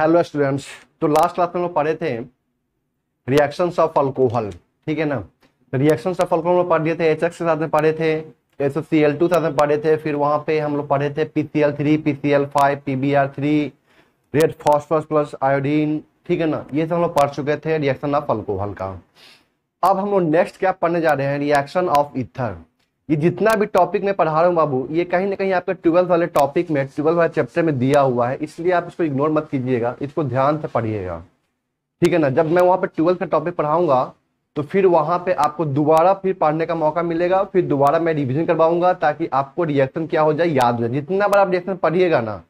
Hello students. तो last class में हम लोग पढ़े थे रिएक्शंस ऑफ अल्कोहल, ठीक है ना। रिएक्शंस ऑफ अल्कोहल हम लोग पढ़ लिए थे, HX के साथ में पढ़े थे, SOCl2 साथ में पढ़े थे, फिर वहां पे हम लोग पढ़े थे PCl3, PCl5, PBr3, red phosphorus plus iodine, ठीक है ना। ये सब हम लोग पढ़ चुके थे रिएक्शन ऑफ अल्कोहल का। अब हम लोग नेक्स्ट क्या पढ़ने जा रहे हैं, रिएक्शन ऑफ ईथर। ये जितना भी टॉपिक मैं पढ़ा रहा हूँ बाबू, ये कहीं ना कहीं आपके 12th वाले टॉपिक में, 12th वाले चैप्टर में दिया हुआ है, इसलिए आप इसको इग्नोर मत कीजिएगा, इसको ध्यान से पढ़िएगा, ठीक है ना। जब मैं वहां पे 12th का टॉपिक पढ़ाऊंगा तो फिर वहां पे आपको दोबारा फिर पढ़ने का मौका मिलेगा, फिर दोबारा मैं रिविजन करवाऊंगा ताकि आपको रिएक्शन क्या हो जाए, याद हो जाए। जितना बार आप रिएक्शन पढ़िएगा ना,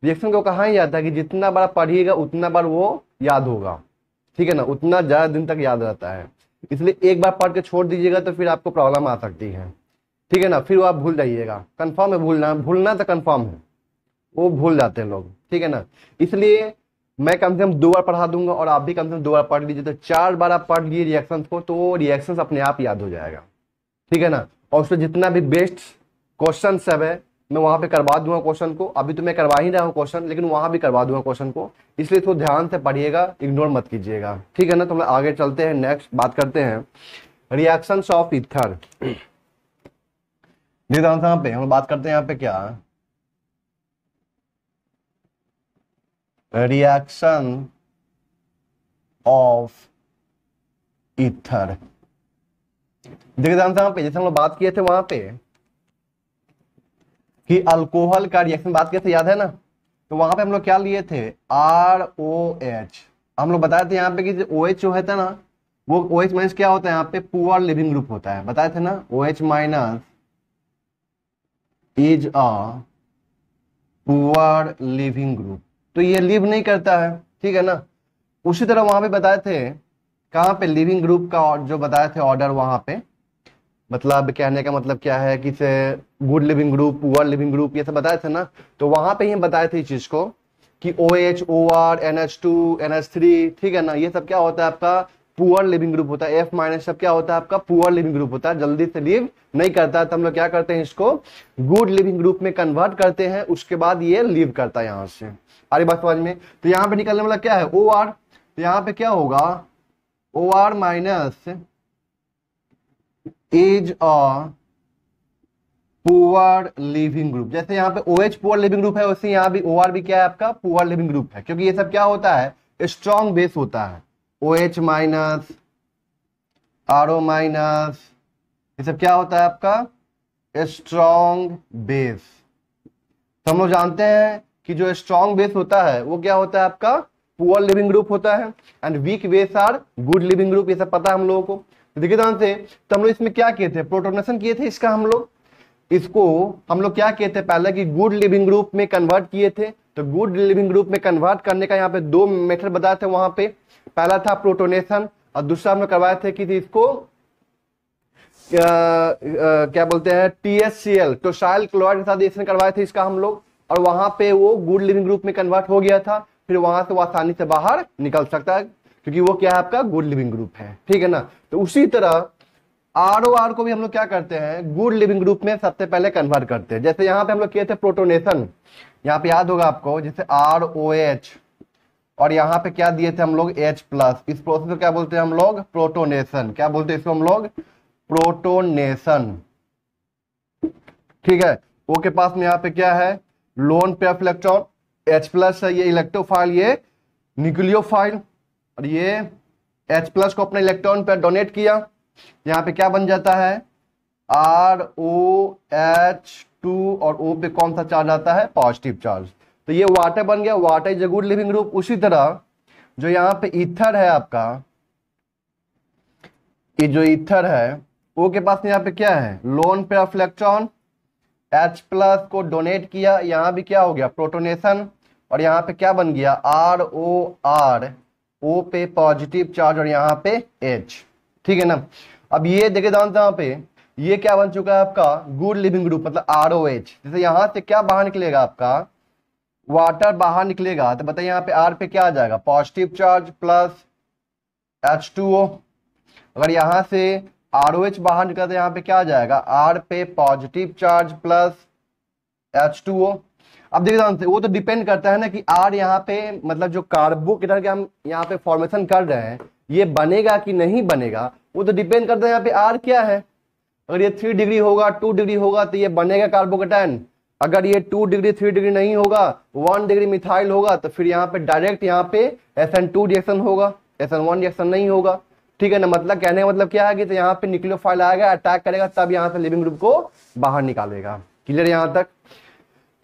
रिएक्शन को कहाँ याद है कि जितना बार पढ़िएगा उतना बार वो याद होगा, ठीक है ना, उतना ज्यादा दिन तक याद रहता है। इसलिए एक बार पढ़ के छोड़ दीजिएगा तो फिर आपको प्रॉब्लम आ सकती है, ठीक है ना। फिर वो आप भूल जाइएगा, कंफर्म है, भूलना तो कंफर्म है, वो भूल जाते हैं लोग, ठीक है ना। इसलिए मैं कम से कम 2 बार पढ़ा दूंगा और आप भी कम से कम 2 बार पढ़ लीजिए, तो 4 बार आप पढ़ लिए रिएक्शंस को तो रिएक्शंस अपने आप याद हो जाएगा, ठीक है ना। और उसमें जितना भी बेस्ट क्वेश्चन सब है मैं वहां पे करवा दूंगा क्वेश्चन को। अभी तो मैं करवा ही रहा हूँ क्वेश्चन, लेकिन वहां भी करवा दूंगा क्वेश्चन को, इसलिए तो ध्यान से पढ़िएगा, इग्नोर मत कीजिएगा, ठीक है ना। तो हम आगे चलते हैं, नेक्स्ट बात करते हैं रिएक्शंस ऑफ ईथर। यहाँ पे हम बात करते हैं, यहाँ पे क्या रिएक्शन ऑफ ईथर। देखिए यहाँ पे जैसे हम लोग बात किए थे वहां पे कि अल्कोहल का रिएक्शन बात किए थे, याद है ना। तो वहां पे हम लोग क्या लिए थे, ROH। हम लोग बताए थे यहाँ पे कि OH जो होता है ना, वो OH माइनस क्या होता है यहाँ पे, पुअर लिविंग ग्रुप होता है, बताए थे ना। OH minus is a poor leaving group, तो ये लिव नहीं करता है, ठीक है ना। उसी तरह वहां पे बताए थे कहाँ पे लिविंग ग्रुप का जो बताए थे ऑर्डर, वहां पे मतलब कहने का मतलब क्या है कि से good leaving group, poor leaving group, ये सब बताए थे ना। तो वहां पे ही बताए थे इस चीज को कि OH, OR, NH2, NH3, ठीक है ना, ये सब क्या होता है आपका पुअर लिविंग ग्रुप होता है। F माइनस सब क्या होता है आपका पुअर लिविंग ग्रुप होता है, जल्दी से लिव नहीं करता है। तो हम लोग क्या करते हैं, इसको गुड लिविंग ग्रुप में कन्वर्ट करते हैं, उसके बाद ये लिव करता है यहाँ से। अरे बात समझ में। तो यहाँ पे निकलने वाला क्या है, OR। तो यहाँ पे क्या होगा, OR minus is a poor leaving group. जैसे यहाँ पे OH पुअर लिविंग ग्रुप है, वैसे यहाँ भी OR भी क्या है आपका पुअर लिविंग ग्रुप है, क्योंकि ये सब क्या होता है, स्ट्रॉन्ग बेस होता है। OH माइनस, RO माइनस, ये सब क्या होता है आपका स्ट्रॉन्ग बेस। तो हम लोग जानते हैं कि जो स्ट्रॉन्ग बेस होता है वो क्या होता है आपका पुअर लिविंग ग्रुप होता है, and weak base are good leaving group, ये सब पता है हम लोगों को। तो देखिए ध्यान से, तो हम लोग इसमें क्या किए थे, प्रोटोनेशन किए थे इसका। हम लोग इसको हम लोग क्या किए थे पहले कि गुड लिविंग ग्रुप में कन्वर्ट किए थे। तो गुड लिविंग ग्रुप में कन्वर्ट करने का यहाँ पे 2 मेथड बताए थे वहां पे। पहला था प्रोटोनेशन और दूसरा हम लोग करवाए थे कि इसको क्या बोलते हैं, THCl, टोसाइल क्लोराइड के साथ रिएक्शन करवाए थे इसका हम लोग, और वहां पे वो गुड लिविंग ग्रुप में कन्वर्ट हो गया था। फिर वहां से वो आसानी से बाहर निकल सकता है क्योंकि वो क्या है आपका गुड लिविंग ग्रुप है, ठीक है ना। तो उसी तरह ROR को भी हम लोग क्या करते हैं, गुड लिविंग ग्रुप में सबसे पहले कन्वर्ट करते हैं। जैसे यहाँ पे हम लोग किए थे प्रोटोनेशन, यहाँ पे याद होगा आपको, जैसे ROH और यहाँ पे क्या दिए थे हम लोग H प्लस। इस प्रोसेस को क्या बोलते हैं हम लोग, प्रोटोनेशन। क्या बोलते हैं इसको हम लोग, प्रोटोनेशन, ठीक है। O के पास में यहाँ पे क्या है, लोन पे ऑफ इलेक्ट्रॉन, H प्लस है ये इलेक्ट्रोफाइल, ये न्यूक्लियोफाइल, और ये H प्लस को अपने इलेक्ट्रॉन पे डोनेट किया। यहाँ पे क्या बन जाता है, ROH2, और O पे कौन सा चार्ज आता है, पॉजिटिव चार्ज। तो ये वाटर बन गया, water is a good leaving group. उसी तरह जो यहाँ पे ईथर है आपका, ये जो ईथर है, O के पास यहाँ पे क्या है, लोन पे ऑफ इलेक्ट्रॉन, H प्लस को डोनेट किया, यहाँ भी क्या हो गया प्रोटोनेशन, और यहाँ पे क्या बन गया ROR, O पे पॉजिटिव चार्ज और यहाँ पे H, ठीक है ना। अब ये देखे ध्यान से, यहाँ पे ये क्या बन चुका है आपका गुड लिविंग ग्रुप, मतलब ROH। जैसे यहाँ से क्या बाहर निकलेगा आपका, वाटर बाहर निकलेगा, तो बताइए यहाँ पे R पे क्या आ जाएगा, पॉजिटिव चार्ज प्लस H2O। अगर यहाँ से ROH बाहर निकला तो यहाँ पे क्या आ जाएगा, R पे पॉजिटिव चार्ज प्लस H2O। अब देखिए ध्यान से, वो तो डिपेंड करता है ना कि आर यहाँ पे मतलब जो कार्बोकेटाइन के हम यहाँ पे फॉर्मेशन कर रहे हैं ये बनेगा कि नहीं बनेगा, वो तो डिपेंड करता है यहाँ पे आर क्या है। अगर ये 3 डिग्री होगा 2 डिग्री होगा तो ये बनेगा कार्बोकेटाइन। अगर ये 2 डिग्री 3 डिग्री नहीं होगा 1 डिग्री मिथाइल होगा तो फिर यहाँ पे डायरेक्ट यहाँ पे SN2 रिएक्शन होगा, SN1 रिएक्शन नहीं होगा। ठीक है ना, मतलब कहने का मतलब क्या है कि तो यहाँ पे न्यूक्लियोफाइल आएगा अटैक करेगा तब यहाँ से लिविंग ग्रुप को बाहर निकालेगा। क्लियर यहाँ तक?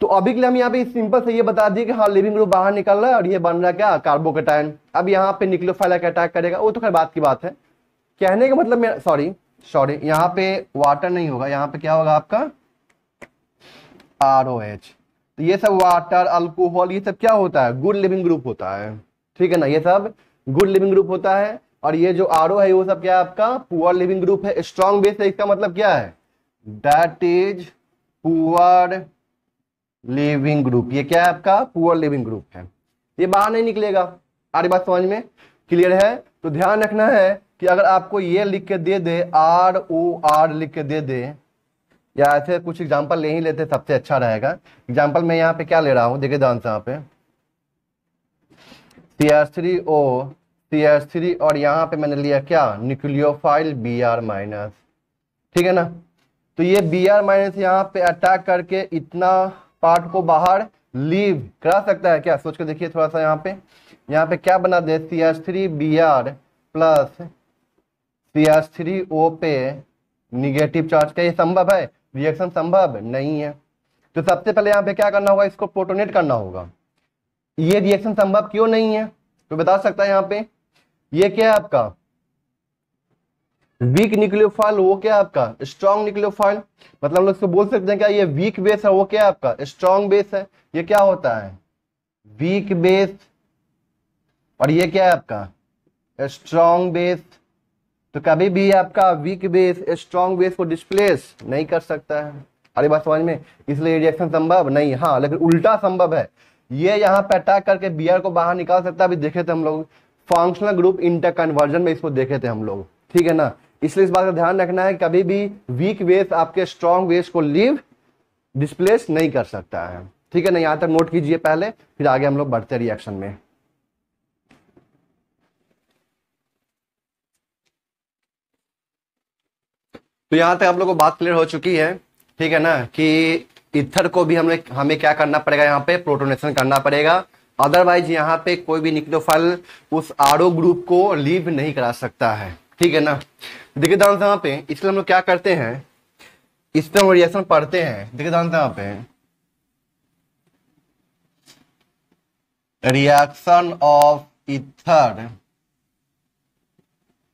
तो अभी के लिए हम यहाँ पे सिंपल से ये बता दिए कि हाँ लिविंग ग्रुप बाहर निकल रहा है और ये बन रहा है क्या, कार्बोकेटाइन। अब यहाँ पे न्यूक्लियोफाइल आके अटैक करेगा, वो तो खैर बात की बात है। कहने का मतलब सॉरी यहाँ पे वाटर नहीं होगा, यहाँ पे क्या होगा आपका ROH। तो ये सब वाटर अल्कोहल ये सब क्या होता है, गुड लिविंग ग्रुप होता है। ठीक है ना, ये सब गुड लिविंग ग्रुप होता है। और ये जो RO है वो सब क्या है आपका पुअर लिविंग ग्रुप है। स्ट्रॉन्ग बेस है, इसका मतलब क्या है, that is poor leaving group. ये क्या है आपका पुअर लिविंग ग्रुप है, ये बाहर नहीं निकलेगा। आरी बात समझ में क्लियर है? तो ध्यान रखना है कि अगर आपको ये लिख के दे दे ROR लिख के दे दे, या ऐसे कुछ एग्जांपल ले ही लेते सबसे अच्छा रहेगा। एग्जांपल मैं यहाँ पे क्या ले रहा हूँ, देखिए ध्यान से, यहाँ पे CH3O CH3 और यहाँ पे मैंने लिया क्या, न्यूक्लियोफाइल Br-। ठीक है ना, तो ये Br- यहाँ पे अटैक करके इतना पार्ट को बाहर लीव करा सकता है क्या, सोच के देखिए थोड़ा सा। यहाँ पे क्या बना दे, CH3Br प्लस CH3O पे निगेटिव चार्ज। क्या ये संभव है, रिएक्शन संभव नहीं है। तो सबसे पहले यहाँ पे क्या करना होगा, इसको प्रोटोनेट करना होगा। ये रिएक्शन संभव क्यों नहीं है, तो बता सकता है यहाँ पे, ये क्या है आपका वीक न्यूक्लियोफाइल, वो क्या है आपका स्ट्रॉन्ग न्यूक्लियोफाइल। मतलब हम लोग इसको बोल सकते हैं क्या, ये वीक बेस है, वो क्या है आपका स्ट्रॉन्ग बेस है। ये क्या होता है वीक बेस, और ये क्या है आपका स्ट्रॉन्ग बेस। तो कभी भी आपका वीक बेस स्ट्रॉन्ग बेस को डिस्प्लेस नहीं कर सकता है। अरे बात समझ में, इसलिए रिएक्शन संभव नहीं। हाँ लेकिन उल्टा संभव है, ये यहाँ पे अटैक करके Br को बाहर निकाल सकता है। अभी देखे थे हम लोग फंक्शनल ग्रुप इंटरकन्वर्जन में, इसको देखे थे हम लोग। ठीक है ना, इसलिए इस बात का ध्यान रखना है, कभी भी वीक बेस आपके स्ट्रॉन्ग बेस को लीव डिस्प्लेस नहीं कर सकता है। ठीक है ना, यहां तक नोट कीजिए पहले, फिर आगे हम लोग बढ़ते रिएक्शन में। तो यहां तक आप लोगों को बात क्लियर हो चुकी है। ठीक है ना, कि ईथर को भी हमें क्या करना पड़ेगा, यहाँ पे प्रोटोनेशन करना पड़ेगा। अदरवाइज यहाँ पे कोई भी न्यूक्लियोफाइल उस RO ग्रुप को लीव नहीं करा सकता है। ठीक है ना, देखिए ध्यान से यहाँ पे, इसलिए हम लोग क्या करते हैं, इस पे हम रिएक्शन पढ़ते हैं। देखिए ध्यान से यहाँ पे रिएक्शन ऑफ ईथर,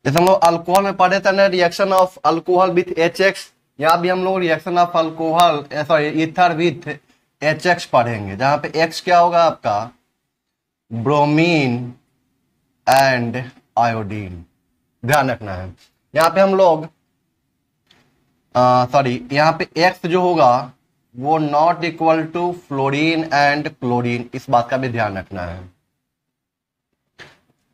जैसे हम लोग अल्कोहल में पढ़े थे ना, reaction of alcohol with HX, यहाँ भी हम लोग reaction of alcohol sorry ether with HX पढ़ेंगे, जहां पे X क्या होगा आपका ब्रोमीन एंड आयोडीन। ध्यान रखना है, यहाँ पे हम लोग सॉरी यहाँ पे X जो होगा वो not equal to fluorine and chlorine, इस बात का भी ध्यान रखना है।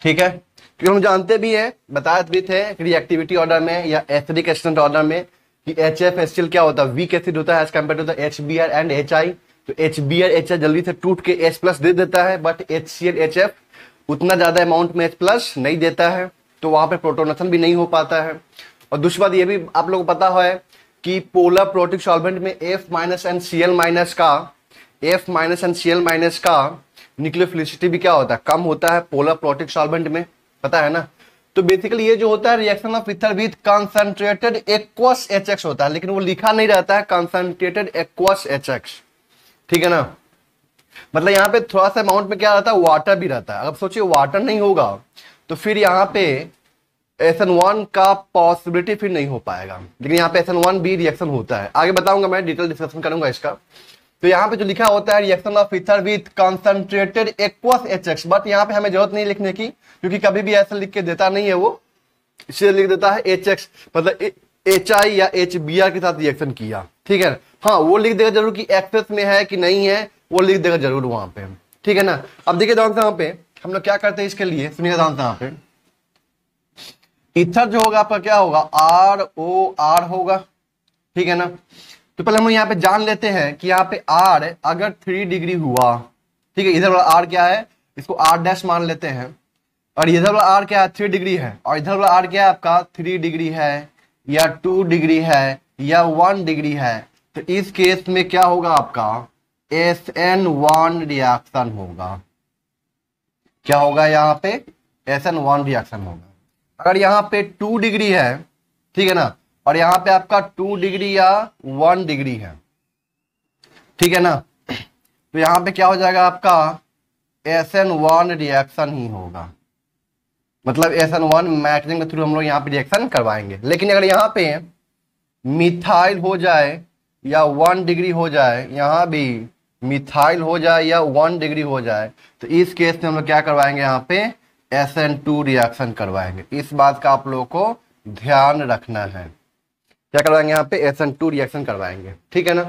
ठीक है, क्योंकि हम जानते भी है, बताए भी थे रिएक्टिविटी ऑर्डर में या एसिडिक एसिडेंट ऑर्डर में कि HFHCl क्या होता है, वीक एसिड होता है as compared to the HBr and HI। तो HBr HI जल्दी से टूट के H प्लस दे देता है, बट HCl HF उतना ज्यादा अमाउंट में H प्लस नहीं देता है, तो वहां पे प्रोटोनेशन भी नहीं हो पाता है। और दूसरी बात ये भी आप लोगों को पता है कि पोलर प्रोटिक सॉल्वेंट में F minus and Cl minus का न्यूक्लियोफिलिसिटी भी क्या होता है, कम होता है पोलर प्रोटिक सॉल्वेंट में, पता है ना। तो बेसिकली ये जो होता है reaction of ether with concentrated aqueous HX होता है, लेकिन वो लिखा नहीं रहता है कंसंट्रेटेड एक्वस HX। ठीक है ना, मतलब यहाँ पे थोड़ा सा अमाउंट में क्या रहता है, वाटर भी रहता है। अब सोचिए वाटर नहीं होगा तो फिर यहाँ पे SN1 का पॉसिबिलिटी फिर नहीं हो पाएगा, लेकिन यहाँ पे SN1 भी रिएक्शन होता है। आगे बताऊंगा, मैं डिटेल डिस्कशन करूंगा इसका। तो यहाँ पे जो लिखा होता है reaction of ether with concentrated aqueous HX, but यहाँ पे हमें जरूरत नहीं लिखने की, क्योंकि कभी भी ऐसा लिख के देता नहीं है वो, इसलिए लिख देता है HX, मतलब HI या HBr के साथ रिएक्शन किया। ठीक है, हाँ वो लिख देगा जरूर कि एक्सेस में है कि नहीं है, वो लिख देगा जरूर वहां पे। ठीक है ना, अब देखिए ध्यान से यहाँ पे हम लोग क्या करते हैं इसके लिए, सुनिए ध्यान से यहाँ पे। ईथर जो होगा आपका क्या होगा ROR होगा। ठीक है ना, तो पहले हम यहाँ पे जान लेते हैं कि यहाँ पे आर अगर 3 डिग्री हुआ, ठीक है, इधर वाला आर क्या है, इसको आर डैश मान लेते हैं, और इधर वाला आर क्या है 3 डिग्री है, और इधर वाला आर क्या है आपका 3 डिग्री है या 2 डिग्री है या 1 डिग्री है, तो इस केस में क्या होगा आपका SN1 रिएक्शन होगा। क्या होगा यहाँ पे SN1 रिएक्शन होगा। अगर यहाँ पे 2 डिग्री है, ठीक है ना, और यहाँ पे आपका 2 डिग्री या 1 डिग्री है, ठीक है ना, तो यहाँ पे क्या हो जाएगा आपका SN1 रिएक्शन ही होगा। मतलब SN1 मैकेनिज्म के थ्रू हम लोग यहाँ पे रिएक्शन करवाएंगे। लेकिन अगर यहाँ पे मिथाइल हो जाए या 1 डिग्री हो जाए, यहाँ भी मिथाइल हो जाए या 1 डिग्री हो जाए, तो इस केस में हम लोग क्या करवाएंगे, यहाँ पे SN2 रिएक्शन करवाएंगे। इस बात का आप लोगों को ध्यान रखना है। क्या करवाएंगे, यहाँ पे SN2 रिएक्शन करवाएंगे, ठीक है ना।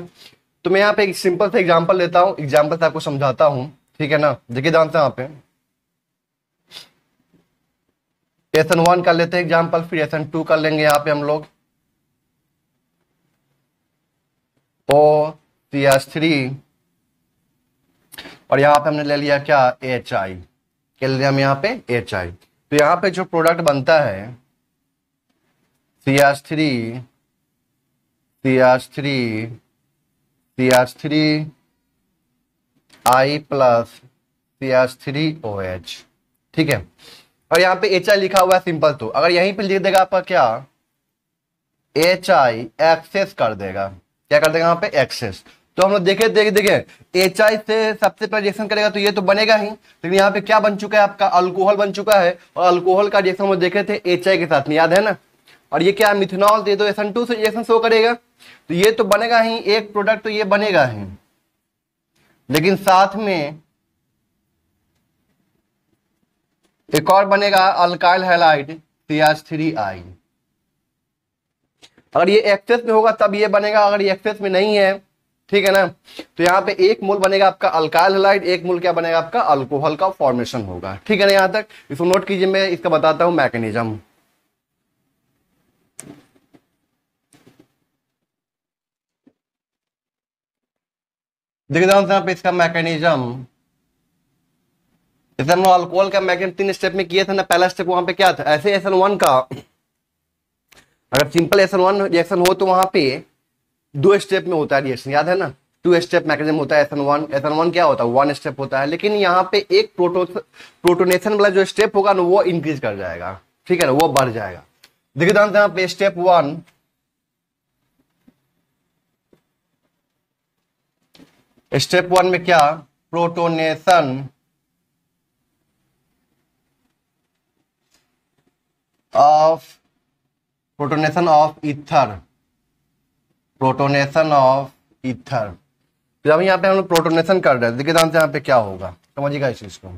तो मैं यहाँ पे एक सिंपल सा एग्जांपल लेता हूँ, एग्जांपल से आपको समझाता हूँ, ठीक है ना। देखिए ध्यान से, यहाँ पे SN1 कर लेते हैं एग्जांपल, फिर SN2 कर लेंगे यहाँ पे हम लोग। OCH3 और यहाँ पे हमने ले लिया क्या HI, क्या ले लिया हम यहाँ पे HI। तो यहाँ पे जो प्रोडक्ट बनता है CH3 CH3 CH3 I plus CH3OH, ठीक है। और यहाँ पे HI लिखा हुआ है सिंपल, तो अगर यहीं पे लिख देगा आपका क्या HI एक्सेस कर देगा, क्या कर देगा यहाँ पे एक्सेस। तो हम लोग देखे HI से सबसे पहले रिएक्शन करेगा तो ये तो बनेगा ही, लेकिन यहाँ पे क्या बन चुका है आपका अल्कोहल बन चुका है, और अल्कोहल का रिएक्शन हम लोग देखे थे HI के साथ में, याद है ना। और ये क्या मिथेनॉल, दे दो SN2 से रिएक्शन शो करेगा, तो ये तो बनेगा ही एक प्रोडक्ट, तो ये बनेगा ही, लेकिन साथ में एक और बनेगा अल्काइल हैलाइड CH3I। अगर ये एक्सेस में होगा तब ये बनेगा, अगर ये एक्सेस में नहीं है, ठीक है ना, तो यहाँ पे 1 मोल बनेगा आपका अल्काइल हैलाइड, 1 मोल क्या बनेगा आपका अल्कोहल का फॉर्मेशन होगा, ठीक है ना। यहाँ तक इसको नोट कीजिए, मैं इसका बताता हूँ मैकेनिज्म। देखिए यहाँ पे इसका मैकेनिज्म, जैसे हम लोग अल्कोहल का मैकेनिज्म 3 स्टेप में किए थे ना। पहला स्टेप वहां पे क्या था, ऐसे SN1 का अगर सिंपल SN1 रिएक्शन हो तो वहां पे 2 स्टेप में होता है रिएक्शन, याद है ना, 2 स्टेप मैकेनिज्म होता है SN1 क्या होता है 1 स्टेप होता है। लेकिन यहाँ पे एक प्रोटोनेशन वाला जो स्टेप होगा ना वो इंक्रीज कर जाएगा, ठीक है ना, वो बढ़ जाएगा। देखिए यहाँ पे स्टेप 1, स्टेप 1 में क्या protonation of ether, protonation of ether. तो जब यहाँ पे हम लोग प्रोटोनेशन कर रहे हैं, देखिए ध्यान से यहाँ पे क्या होगा, समझिएगा इस चीज को।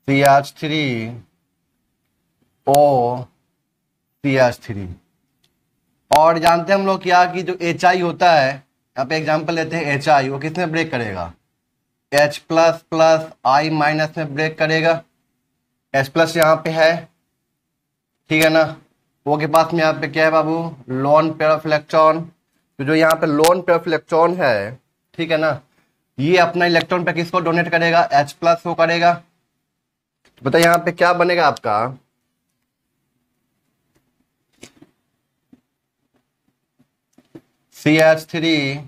CH3 O CH3, और जानते हैं हम लोग क्या कि जो HI होता है, यहाँ पे एग्जांपल लेते हैं HI, वो किसमें ब्रेक करेगा H plus plus I minus में ब्रेक करेगा। H प्लस यहाँ पे है, ठीक है ना, वो के पास में यहाँ पे क्या है बाबू लोन पेयर ऑफ इलेक्ट्रॉन। तो जो यहाँ पे लोन पेयर ऑफ इलेक्ट्रॉन है, ठीक है ना, ये अपना इलेक्ट्रॉन पे किसको डोनेट करेगा H प्लस को करेगा। तो बताइए यहाँ पे क्या बनेगा आपका CH3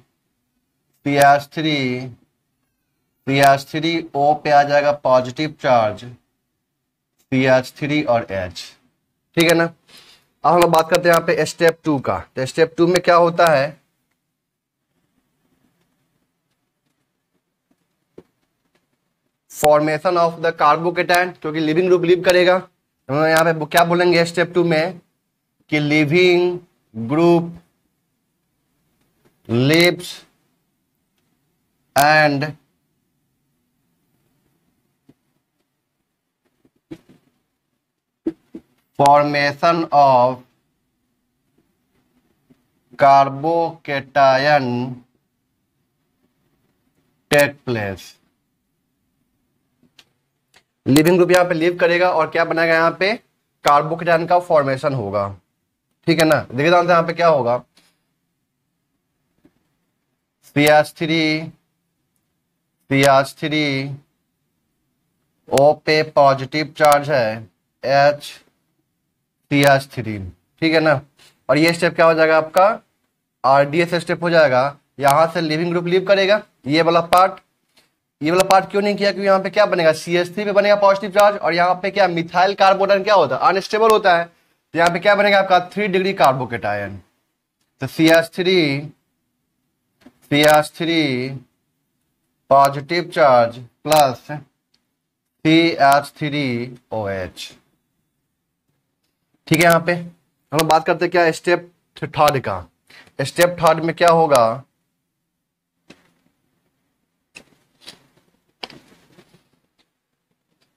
O पे आ जाएगा पॉजिटिव चार्ज CH3 और H, ठीक है ना। अब हम लोग बात करते हैं यहाँ पे स्टेप 2 का। तो स्टेप 2 में क्या होता है, फॉर्मेशन ऑफ द कार्बोकेटायन, क्योंकि लिविंग ग्रुप लीव करेगा। हम लोग यहाँ पे क्या बोलेंगे स्टेप 2 में कि leaving group lives and formation of carbocation take place। Leaving group यहाँ पे लीव करेगा और क्या बनाएगा यहाँ पे कार्बोकेटायन का फॉर्मेशन होगा, ठीक है ना। देखिए यहाँ पे क्या होगा, CH3 O पे पॉजिटिव चार्ज है HCH3, ठीक है ना। और ये स्टेप क्या हो जाएगा आपका, RDS स्टेप हो जाएगा। यहां से लिविंग ग्रुप लीव करेगा, ये वाला पार्ट क्यों नहीं किया, क्योंकि यहाँ पे क्या बनेगा, CH3 पे बनेगा पॉजिटिव चार्ज, और यहाँ पे क्या मिथाइल कार्बोनेट क्या होता है, अनस्टेबल होता है। तो यहाँ पे क्या बनेगा आपका 3 डिग्री कार्बोकेटायन। तो CH3 positive charge plus CH3OH, ठीक है। यहाँ पे हम लोग बात करते हैं क्या स्टेप थर्ड का। स्टेप थर्ड में क्या होगा,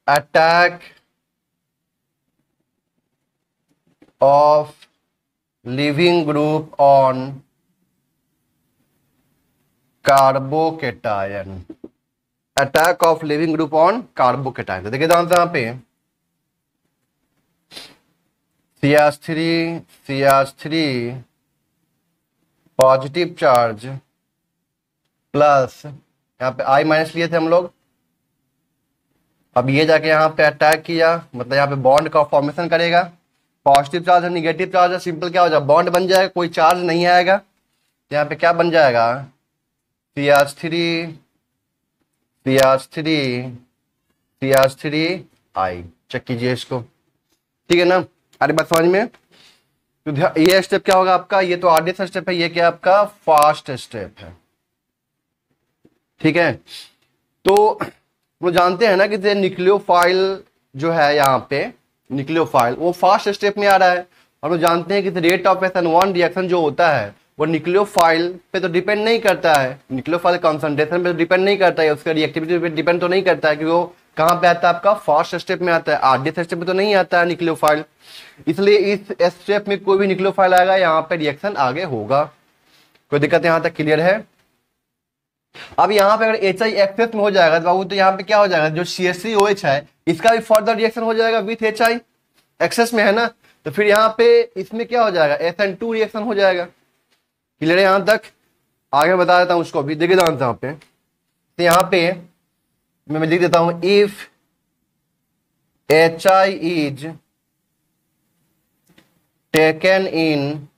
attack of leaving group on carbocation, attack of leaving group on carbocation. तो देखिए यहाँ पे CH3 पॉजिटिव चार्ज प्लस यहाँ पे I माइनस लिए थे हम लोग, अब ये जाके यहाँ पे अटैक किया, मतलब यहाँ पे बॉन्ड का फॉर्मेशन करेगा। पॉजिटिव चार्ज है निगेटिव चार्ज है, सिंपल क्या हो जाएगा, बॉन्ड बन जाएगा, कोई चार्ज नहीं आएगा। यहाँ पे क्या बन जाएगा, CH3I, चेक कीजिए इसको, ठीक है ना। अरे बात समझ में। तो ये स्टेप क्या होगा आपका, ये तो RDS स्टेप है, ये क्या आपका फास्ट स्टेप है, ठीक है। तो वो जानते हैं ना कि न्यूक्लियोफाइल जो है यहाँ पे न्यूक्लियोफाइल वो फास्ट स्टेप में आ रहा है, और वो जानते हैं कि रेट ऑफ SN1 रिएक्शन जो होता है वो न्यूक्लियोफाइल पे तो डिपेंड नहीं करता है, न्यूक्लियोफाइल कंसंट्रेशन पे तो डिपेंड नहीं करता है, उसका रिएक्टिविटी पे डिपेंड तो नहीं करता है, क्योंकि वो कहाँ पे आता है आपका फास्ट स्टेप में आता है, RDS स्टेप में तो नहीं आता है न्यूक्लियोफाइल। इसलिए इस स्टेप में कोई भी न्यूक्लियोफाइल आएगा यहाँ पे रिएक्शन आगे होगा। कोई दिक्कत यहाँ तक क्लियर है। अब यहाँ पे अगर HI एक्सेस में हो जाएगा तो बाबू, तो यहाँ पे क्या हो जाएगा, जो CH3OH है इसका भी फर्दर रिएक्शन हो जाएगा विथ HI, एक्सेस में है ना। तो फिर यहाँ पे इसमें क्या हो जाएगा, SN2 रिएक्शन हो जाएगा। क्लियर है यहाँ तक, आगे बता देता हूँ उसको भी, देखिए यहाँ पे। तो यहाँ पे मैं लिख देता हूं, if HI is taken in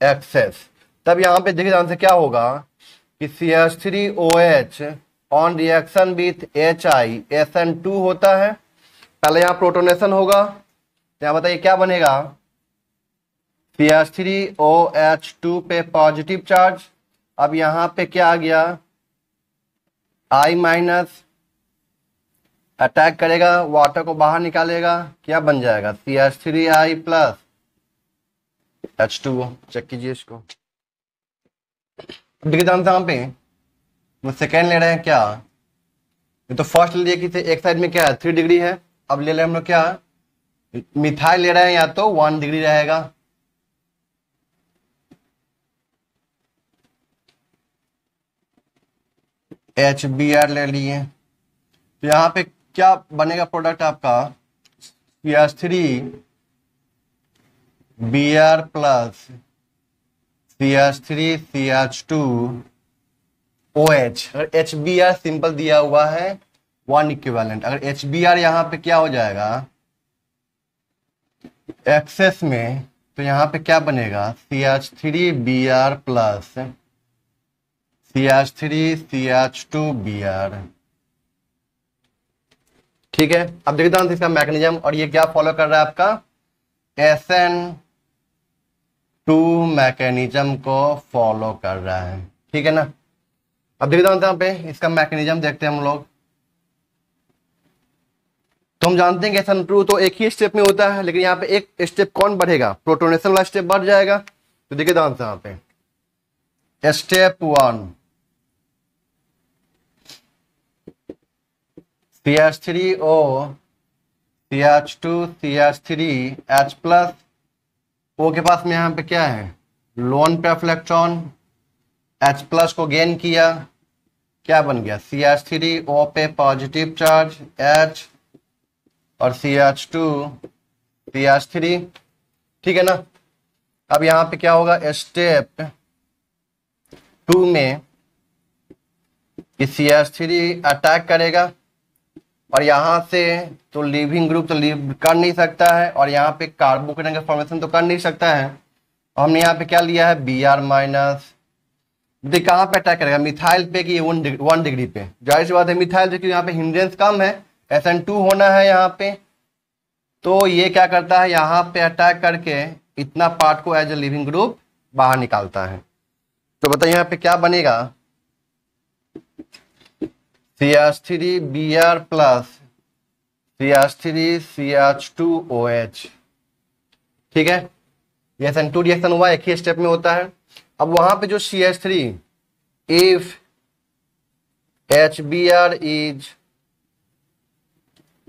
excess, तब यहां पे देखिए ध्यान से क्या होगा कि CH3OH on reaction with HI SN2 होता है। पहले यहां प्रोटोनेशन होगा, तो यहां बताइए क्या बनेगा, CH3OH2 पे पॉजिटिव चार्ज। अब यहां पे क्या आ गया, I माइनस अटैक करेगा, वाटर को बाहर निकालेगा, क्या बन जाएगा CH3I प्लस H2O। चेक कीजिए इसको, देखिए यहाँ पे वो सेकेंड ले रहे हैं क्या, ये तो फर्स्ट ले लिया कि एक साइड में क्या है 3 डिग्री है, अब ले रहे हैं हम लोग क्या, मिथाइल ले रहे हैं, या तो 1 डिग्री रहेगा। HBr ले लिए, तो यहाँ पे क्या बनेगा प्रोडक्ट आपका, CH3Br प्लस CH3CH2OH। अगर HBr सिंपल दिया हुआ है 1 इक्विवेलेंट, अगर HBr यहाँ पे क्या हो जाएगा एक्सेस में, तो यहाँ पे क्या बनेगा CH3Br प्लस CH3CH2Br, ठीक है। अब देखते हैं इसका मैकेनिज्म, और ये क्या फॉलो कर रहा है आपका SN2 मैकेनिज्म को फॉलो कर रहा है, ठीक है ना। अब देखते हैं यहाँ पे इसका मैकेनिज्म देखते हैं हम लोग। तो हम जानते हैं कि SN2 तो एक ही स्टेप में होता है, लेकिन यहाँ पे एक स्टेप कौन बढ़ेगा, प्रोटोनेशन वाला स्टेप बढ़ जाएगा। तो देखिए यहाँ पे step 1 CH3O CH2 CH3H plus, O के पास में यहाँ पे क्या है लोन पे इलेक्ट्रॉन, H प्लस को गेन किया, क्या बन गया CH3O पे पॉजिटिव चार्ज H, और CH2 CH3, ठीक है ना। अब यहाँ पे क्या होगा, स्टेप 2 में कि CH3 अटैक करेगा और यहाँ से तो लीविंग ग्रुप तो लीव कर नहीं सकता है और यहाँ पे कार्बोकेटाइन का फॉर्मेशन तो कर नहीं सकता है। हमने यहाँ पे क्या लिया है, Br माइनस। देखिए कहाँ पे अटैक करेगा, मिथाइल पे कि 1 डिग्री पे। जाहिर सी बात है मिथाइल जो कि यहाँ पे हिंड्रेंस कम है, SN2 होना है यहाँ पे, तो ये क्या करता है यहाँ पे अटैक करके इतना पार्ट को एज ए लिविंग ग्रुप बाहर निकालता है। तो बताइए यहाँ पे क्या बनेगा, CH3 Br plus CH3 CH2OH, ठीक है। ये SN2 रिएक्शन हुआ, एक ही स्टेप में होता है। अब वहां पे जो CH3, if HBr is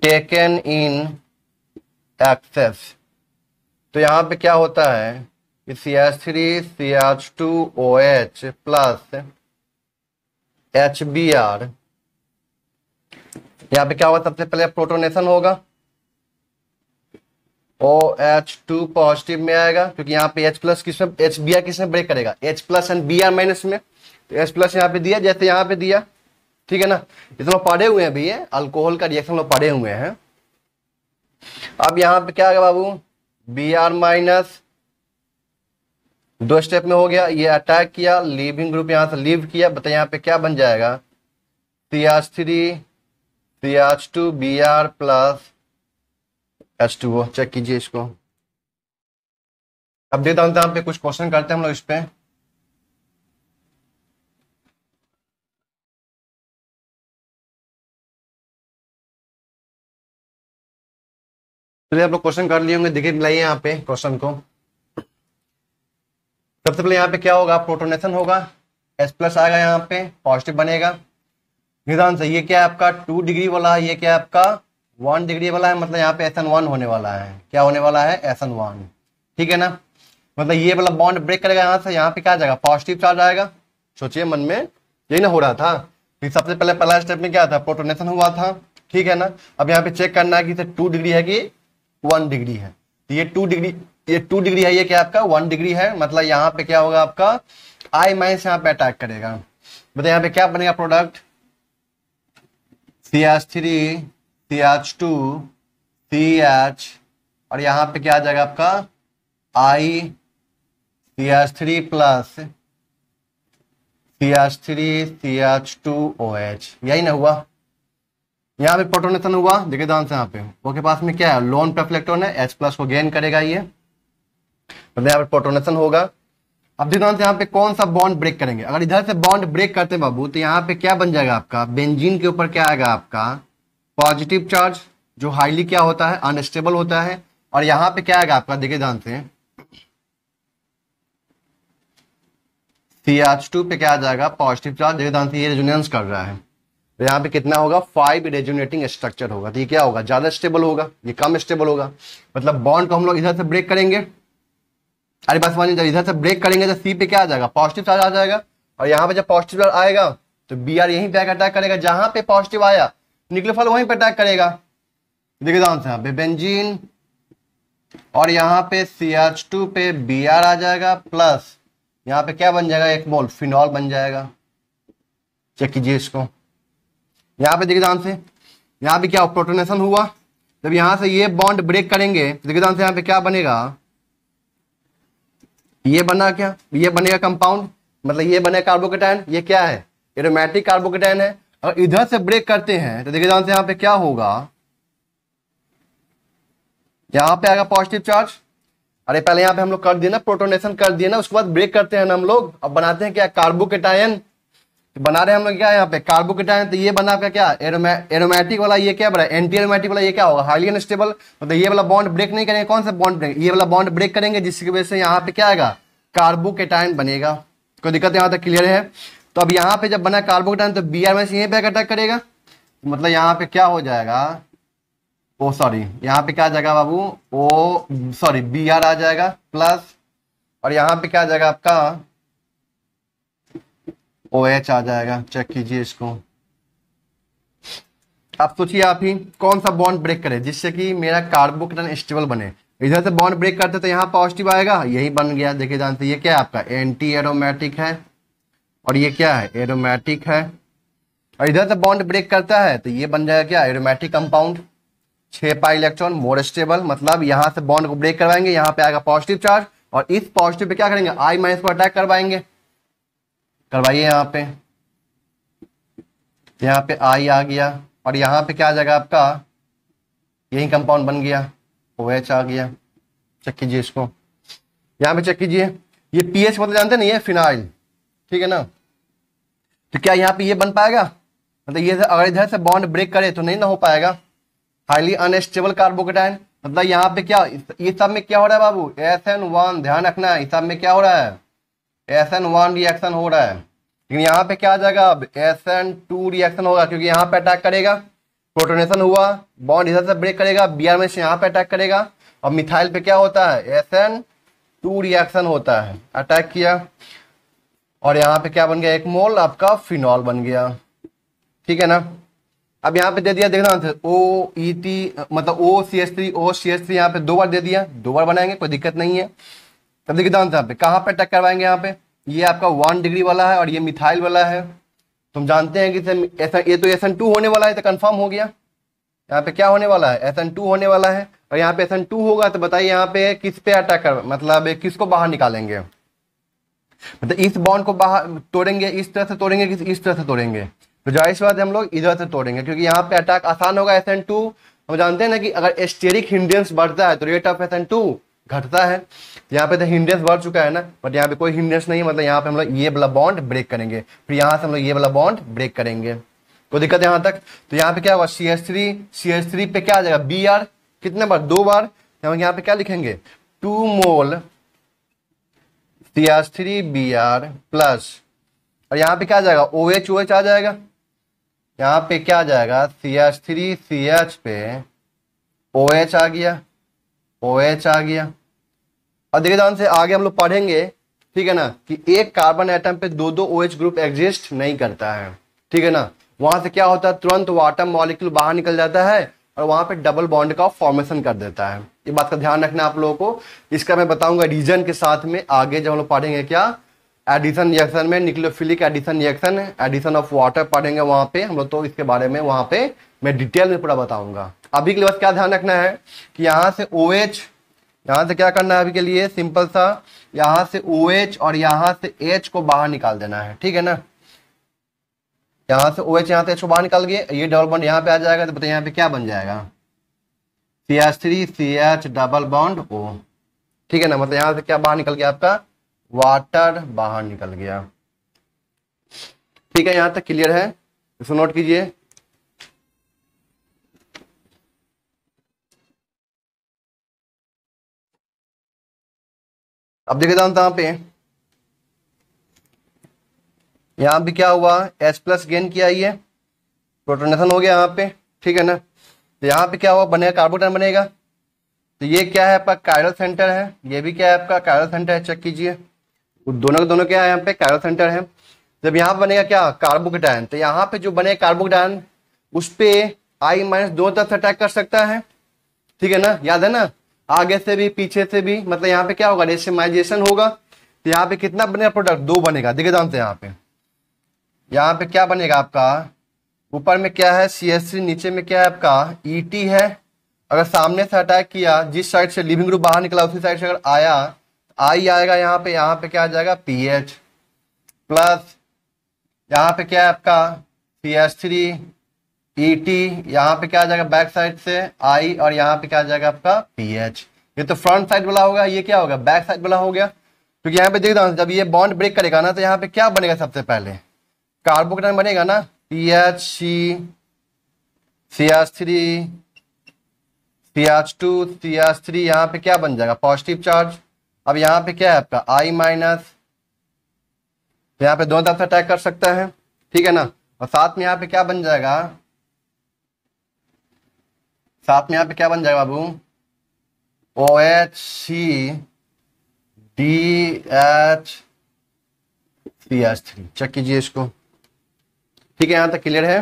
taken in excess, तो यहां पे क्या होता है कि CH3 CH2OH प्लस HBr, यहाँ पे क्या होगा, सबसे पहले प्रोटोनेशन होगा, OH2 पॉजिटिव में आएगा क्योंकि यहाँ पे H प्लस किसमें, HBr किसमें ब्रेक करेगा, H plus and Br minus में। तो H प्लस यहाँ पे दिया जैसे यहाँ पे दिया, ठीक है ना। इसमें पढ़े हुए हैं भी, ये अल्कोहल का रिएक्शन लोग पढ़े हुए हैं। अब यहाँ पे क्या आएगा बाबू, Br माइनस 2 स्टेप में हो गया, ये अटैक किया, लीविंग ग्रुप यहाँ से लीव किया। बताइए यहाँ पे क्या बन जाएगा, CH3 CH2 Br plus H2O। Check कीजिए इसको। अब देखता हूं यहाँ पे कुछ क्वेश्चन करते हैं हम लोग इस पे। चलिए आप लोग क्वेश्चन कर लिए होंगे, देखिए मिलाइए यहाँ पे क्वेश्चन को। सबसे पहले यहाँ पे क्या होगा, प्रोटोनेशन होगा, H प्लस आएगा यहाँ पे पॉजिटिव बनेगा। निदान से ये क्या है आपका 2 डिग्री वाला है, ये क्या है आपका 1 डिग्री वाला है, मतलब यहाँ पे SN1 होने वाला है। क्या होने वाला है, SN1, ठीक है ना। मतलब ये वाला बॉन्ड ब्रेक करेगा यहाँ से, यहाँ पे क्या आ जाएगा, पॉजिटिव चार्ज आएगा। सोचिए मन में यही ना हो रहा था। फिर सबसे पहले पहला स्टेप में क्या था, प्रोटोनेशन हुआ था, ठीक है ना। अब यहाँ पे चेक करना है कि 2 डिग्री है कि 1 डिग्री है। तो ये 2 डिग्री, ये 2 डिग्री है, ये क्या आपका 1 डिग्री है। मतलब यहाँ पे क्या होगा आपका I माइनस यहाँ पे अटैक करेगा। मतलब यहाँ पे क्या बनेगा प्रोडक्ट, CH3 CH2 CH और यहाँ पे क्या आ जाएगा आपका I CH3 plus CH3 CH2OH, यही ना हुआ। यहाँ पे प्रोटोनेशन हुआ, देखिए ध्यान से यहाँ पे वो के पास में क्या है, लोन पे इलेक्ट्रॉन है, H प्लस को गेन करेगा ये, मतलब यहाँ पे प्रोटोनेशन होगा। अब ध्यान से यहाँ पे कौन सा बॉन्ड ब्रेक करेंगे, अगर इधर से बॉन्ड ब्रेक करते हैं बाबू तो यहाँ पे क्या बन जाएगा आपका, बेंजीन के ऊपर क्या आएगा आपका पॉजिटिव चार्ज, जो हाईली क्या होता है, अनस्टेबल होता है। और यहाँ पे क्या आएगा आपका, देखिए ध्यान से CH2 पे क्या आ जाएगा, पॉजिटिव चार्ज। देखिए ध्यान से ये रेजोनेंस कर रहा है, तो यहाँ पे कितना होगा, 5 रेजोनेटिंग स्ट्रक्चर होगा। तो ये क्या होगा, ज्यादा स्टेबल होगा, ये कम स्टेबल होगा। मतलब बॉन्ड को हम लोग इधर से ब्रेक करेंगे, अरे बस मानिए जब इधर से ब्रेक करेंगे तो सी पे क्या आ जाएगा, पॉजिटिव चार्ज आ जाएगा। और यहाँ पे जब पॉजिटिव चार्ज आएगा तो Br यहीं पे अटैक करेगा, जहां पे पॉजिटिव आया न्यूक्लियोफाइल वहीं पे अटैक करेगा। देखिए ध्यान से यहाँ पे बेंजीन और यहाँ पे CH2 पे Br आ जाएगा, प्लस यहाँ पे क्या बन जाएगा, एक मोल फिनॉल बन जाएगा। चेक कीजिए इसको। यहाँ पे देखिए ध्यान से, यहाँ पे क्या प्रोटोनेशन हुआ, जब यहाँ से ये बॉन्ड ब्रेक करेंगे तो देखिए ध्यान से यहाँ पे क्या बनेगा, ये बना क्या, ये बनेगा कंपाउंड, मतलब ये बने कार्बोकेटाइन, ये क्या है एरोमेटिक कार्बोकेटाइन है। अगर इधर से ब्रेक करते हैं तो देखिए ध्यान से यहाँ पे क्या होगा, यहाँ पे आएगा पॉजिटिव चार्ज। अरे पहले यहाँ पे हम लोग कर दिए ना, प्रोटोनेशन कर दिए ना, उसके बाद ब्रेक करते हैं ना हम लोग। अब बनाते हैं क्या, कार्बोकेटाइन बना रहे हैं हम लोग, क्या यहाँ पे कार्बोकेटाइन। तो ये बना आपका क्या एरोमेटिक वाला, ये क्या बना एंटी एरोमेटिक वाला, ये क्या होगा हाईली अनस्टेबल। मतलब ये वाला बॉन्ड ब्रेक नहीं करेंगे, कौन सा बॉन्ड ब्रेक, ये वाला बॉन्ड ब्रेक करेंगे, जिसकी वजह से यहाँ पे क्या आएगा, कार्बोकेटाइन बनेगा। कोई दिक्कत यहाँ तक क्लियर है। तो अब यहाँ पे जब बना कार्बोकेटाइन तो Br में से यहीं पे अटैक करेगा, मतलब यहाँ पे क्या हो जाएगा, ओ सॉरी यहाँ पे क्या आ जाएगा बाबू, ओ सॉरी Br आ जाएगा प्लस, और यहाँ पे क्या आ जाएगा आपका OH आ जाएगा। चेक कीजिए इसको। अब सोचिए आप ही कौन सा बॉन्ड ब्रेक करे जिससे कि मेरा कार्बोकेटाइन स्टेबल बने। इधर से बॉन्ड ब्रेक करते तो यहाँ पॉजिटिव आएगा, यही बन गया। देखिए ध्यान से, ये क्या है आपका एंटी एरोमेटिक है और ये क्या है एरोमेटिक है। और इधर से बॉन्ड ब्रेक करता है तो ये बन जाएगा क्या aromatic compound. 6 pi electron more stable, मतलब यहाँ से बॉन्ड को ब्रेक करवाएंगे, यहाँ पे आएगा पॉजिटिव चार्ज और इस पॉजिटिव पे क्या करेंगे आई माइनस को अटैक करवाएंगे। करवाइए यहाँ पे आई आ गया और यहाँ पे क्या आ जाएगा आपका यही कंपाउंड बन गया OH आ गया। चेक कीजिए इसको, यहाँ पे चेक कीजिए, ये पीएच मतलब जानते नहीं है फिनाइल, ठीक है ना। तो क्या यहाँ पे ये बन पाएगा, मतलब ये अगर इधर से बॉन्ड ब्रेक करे तो नहीं ना हो पाएगा। हाईली अनस्टेबल कार्बोकेटाइन, मतलब यहाँ पे क्या इस सब में क्या हो रहा है बाबू SN1, ध्यान रखना है इस सब में क्या हो रहा है SN1 रिएक्शन हो रहा है। लेकिन यहाँ पे क्या आ जाएगा अब SN2 रिएक्शन होगा, क्योंकि यहाँ पे अटैक करेगा, प्रोटोनेशन हुआ, बॉन्ड इधर से ब्रेक करेगा, Br में से यहाँ पे अटैक करेगा और मिथाइल पे क्या होता है SN2 रिएक्शन होता है, अटैक किया और यहाँ पे क्या बन गया 1 मोल आपका फिनॉल बन गया, ठीक है ना। अब यहाँ पे दे दिया देखना OET मतलब OCH3 यहाँ पे 2 बार दे दिया, 2 बार बनाएंगे कोई दिक्कत नहीं है। तब देखिए यहाँ पे कहाँ पे अटैक करवाएंगे, यहाँ पे ये आपका 1 डिग्री वाला है और ये मिथाइल वाला है। तुम जानते हैं कि ये तो SN2 होने वाला है, तो कंफर्म हो गया। यहाँ पे क्या होने वाला है SN2 होने वाला है और यहाँ पे SN2 होगा तो बताइए यहाँ पे किस पे अटैक कर मतलब किसको बाहर निकालेंगे, मतलब इस बॉन्ड को बाहर तोड़ेंगे, इस तरह से तोड़ेंगे कि इस तरह से तोड़ेंगे। तो जाहिर सी बात है हम लोग इधर से तोड़ेंगे, क्योंकि यहाँ पे अटैक आसान होगा। SN2 हम जानते हैं ना कि अगर स्टेरिक हिंड्रेंस बढ़ता है तो रेट ऑफ SN2 घटता है। यहाँ पे तो हिंड्रेंस बढ़ चुका है ना, बट यहाँ पे कोई हिंड्रेंस नहीं है, मतलब यहाँ पे हम लोग ये वाला बॉन्ड ब्रेक करेंगे, फिर यहाँ से हम लोग ये वाला बॉन्ड ब्रेक करेंगे। कोई दिक्कत है यहाँ तक। तो यहाँ पे क्या होगा CH3 पे क्या आ जाएगा Br कितने बार 2 बार, यहाँ पे क्या लिखेंगे 2 मोल CH3Br प्लस और यहाँ पे क्या आ जाएगा OH आ जाएगा, यहाँ पे क्या आ जाएगा CH3CH पे OH आ गया, OH आ गया। और देखिए ध्यान से आगे हम लोग पढ़ेंगे, ठीक है ना, कि एक कार्बन एटम पे 2 OH ग्रुप एग्जिस्ट नहीं करता है, ठीक है ना। वहां से क्या होता है तुरंत वो एटम मॉलिक्यूल बाहर निकल जाता है और वहां पे डबल बॉन्ड का फॉर्मेशन कर देता है। ये बात का ध्यान रखना आप लोगों को, इसका मैं बताऊंगा रीजन के साथ में आगे जब हम लोग पढ़ेंगे क्या एडिशन रिएक्शन में, nucleophilic addition reaction, addition of water पढ़ेंगे वहां पे हम लोग, तो इसके बारे में वहां पे मैं डिटेल में पूरा बताऊंगा। अभी के लिए बस क्या ध्यान रखना है कि यहाँ से OH, यहाँ से क्या करना है अभी के लिए सिंपल सा, यहाँ से OH और यहाँ से H को बाहर निकाल देना है, ठीक है ना। यहाँ से OH यहाँ से H को बाहर निकाल गए, ये डबल बॉन्ड यहाँ पे आ जाएगा, तो बताइए यहाँ पे क्या बन जाएगा CH3CH डबल बॉन्ड O, ठीक है ना। मतलब यहाँ से क्या बाहर निकल गया आपका वाटर बाहर निकल गया, ठीक है। यहाँ तक क्लियर है, इसको नोट कीजिए। अब देखिए यहाँ पे यहाँ भी क्या हुआ H+ गेन किया, ये प्रोटोनेशन हो गया यहाँ पे, ठीक है ना। तो यहाँ पे क्या हुआ बनेगा कार्बोटन बनेगा, तो ये क्या है आपका कायरल सेंटर है, ये भी क्या है आपका कायरल सेंटर है, चेक कीजिए दोनों के दोनों क्या है यहाँ पे कायरल सेंटर है। जब यहाँ बनेगा क्या कार्बोकेटायन, तो यहाँ पे जो बने कार्बोकेटायन उस पे I- दोनों तरफ से अटैक कर सकता है, ठीक है ना, याद है ना, आगे से भी पीछे से भी। मतलब यहाँ पे क्या होगा रेसिमाइजेशन होगा, तो यहाँ पे कितना बनेगा प्रोडक्ट 2 बनेगा। देखिए जानते हैं यहाँ पे क्या बनेगा आपका, ऊपर में क्या है CH3, नीचे में क्या है आपका ET है। अगर सामने से अटैक किया, जिस साइड से लिविंग ग्रुप बाहर निकला उसी साइड से अगर आया, I आएगा यहाँ पे क्या आ जाएगा PH प्लस, यहाँ पे क्या है आपका CH3 ET, यहाँ पे क्या आ जाएगा बैक साइड से I और यहाँ पे क्या आ जाएगा आपका PH। ये तो फ्रंट साइड वाला होगा, ये क्या होगा बैक साइड वाला हो गया। क्योंकि यहाँ पे देख दो जब ये बॉन्ड ब्रेक करेगा ना, तो यहाँ पे क्या बनेगा सबसे पहले कार्बोकेटायन बनेगा ना, PHC CH3 CH2 CH3, यहाँ पे क्या बन जाएगा पॉजिटिव चार्ज। अब यहाँ पे क्या है आपका I-, तो यहाँ पे दोनों तरफ से अटैक कर सकता है, ठीक है ना। और साथ में यहाँ पे क्या बन जाएगा, साथ में यहाँ पे क्या बन जाएगा बाबू OHC DH CH3, चेक कीजिए इसको, ठीक है। यहां तक क्लियर है।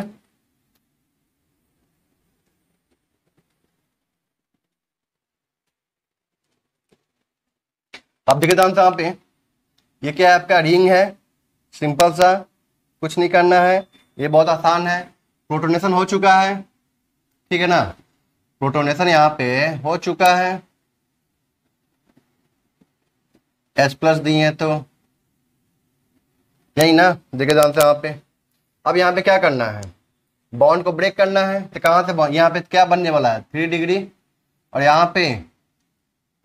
अब देखिए ध्यान से यहाँ पे, ये क्या है आपका रिंग है, सिंपल सा, कुछ नहीं करना है, ये बहुत आसान है। प्रोटोनेशन हो चुका है, ठीक है ना, प्रोटोनेशन यहाँ पे हो चुका है, H+ दिए तो यही ना, देखिए ध्यान से यहाँ पे। अब यहाँ पे क्या करना है, बॉन्ड को ब्रेक करना है, तो कहाँ से यहाँ पे क्या बनने वाला है 3 डिग्री, और यहाँ पे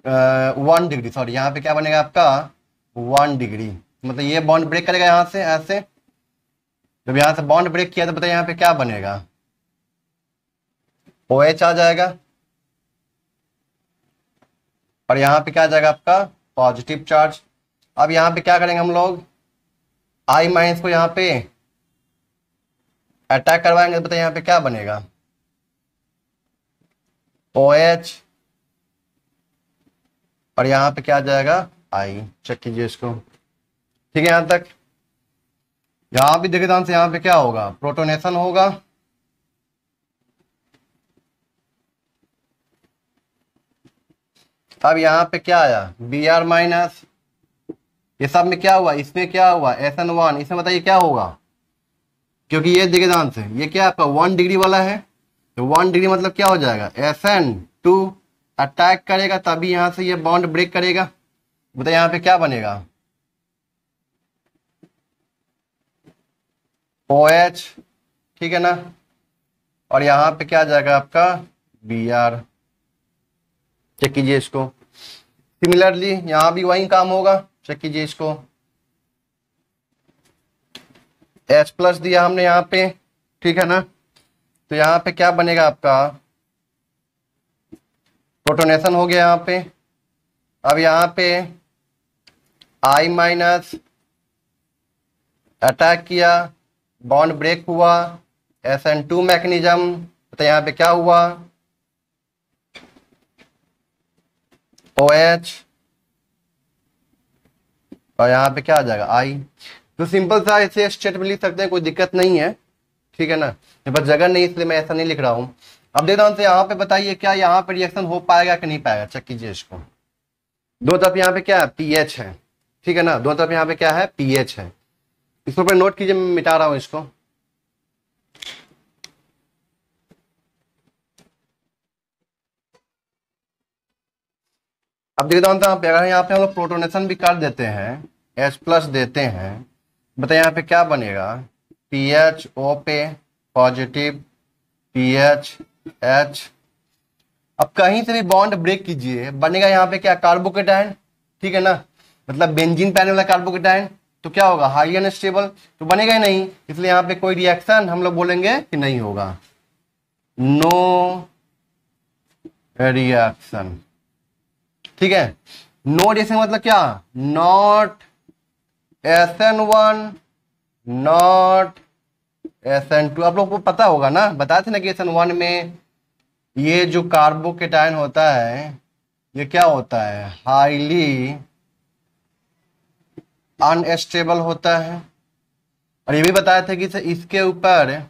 1 डिग्री, सॉरी यहाँ पे क्या बनेगा आपका 1 डिग्री, मतलब ये बॉन्ड ब्रेक करेगा यहाँ से ऐसे। जब यहाँ से बॉन्ड ब्रेक किया तो बताइए यहाँ पे क्या बनेगा, OH आ जाएगा, और यहाँ पे क्या आ जाएगा आपका पॉजिटिव चार्ज। अब यहाँ पे क्या करेंगे हम लोग, I- को यहाँ पे अटैक करवाएंगे तो बताइए यहाँ पे क्या बनेगा, OH, और यहाँ पे क्या आ जाएगा I। चेक कीजिए इसको, ठीक है यहां तक। यहां भी देखिए ध्यान से, यहाँ पे क्या होगा, प्रोटोनेशन होगा, अब यहाँ पे क्या आया Br-, ये सब में क्या हुआ, इसमें क्या हुआ SN1, इसमें बताइए क्या होगा, क्योंकि ये देखिए ध्यान से, ये क्या आपका 1 डिग्री वाला है, तो 1 डिग्री मतलब क्या हो जाएगा SN2 अटैक करेगा, तभी यहां से ये बॉन्ड ब्रेक करेगा। बताइए यहाँ पे क्या बनेगा, OH, ठीक है ना, और यहाँ पे क्या आ जाएगा आपका Br। चेक कीजिए इसको, सिमिलरली यहां भी वही काम होगा, चेक कीजिए इसको, H+ दिया हमने यहाँ पे, ठीक है ना, तो यहाँ पे क्या बनेगा आपका प्रोटोनेशन हो गया यहाँ पे। अब यहाँ पे I- अटैक किया, बॉन्ड ब्रेक हुआ, SN2 मैकेनिज्म, तो यहाँ पे क्या हुआ OH, और यहाँ पे क्या आ जाएगा I। तो सिंपल सा इसे स्टेट में लिख सकते हैं, कोई दिक्कत नहीं है, ठीक है ना, मेरे पास जगह नहीं इसलिए मैं ऐसा नहीं लिख रहा हूं। अब देखता हूं यहाँ पे बताइए क्या यहाँ पे रिएक्शन हो पाएगा कि नहीं पाएगा, चेक कीजिए इसको। दो तरफ यहाँ पे क्या है पीएच है, ठीक है ना, दो तरफ यहाँ पे क्या है पीएच है, इसको ऊपर नोट कीजिए, मैं मिटा रहा हूं इसको। अब देखता हूं अगर यहाँ पे हम लोग प्रोटोनेशन भी कर देते हैं, H+ देते हैं, बताइए यहाँ पे क्या बनेगा, पीएच O पे पॉजिटिव, पीएच H। अब कहीं से भी बॉन्ड ब्रेक कीजिए, बनेगा यहाँ पे क्या कार्बोकेटायन, ठीक है ना, मतलब बेंजीन पे आने वाला कार्बोकेटायन, तो क्या होगा हाईली अनस्टेबल, तो बनेगा ही नहीं, इसलिए यहाँ पे कोई रिएक्शन हम लोग बोलेंगे कि नहीं होगा, नो रिएक्शन, ठीक है। नो रिएक्शन मतलब क्या, नॉट SN1 नॉट SN2। आप लोग को पता होगा ना, बताए थे ना कि SN1 में ये जो कार्बोकेटायन होता है ये क्या होता है हाईली अनस्टेबल होता है, और ये भी बताया था कि इसके ऊपर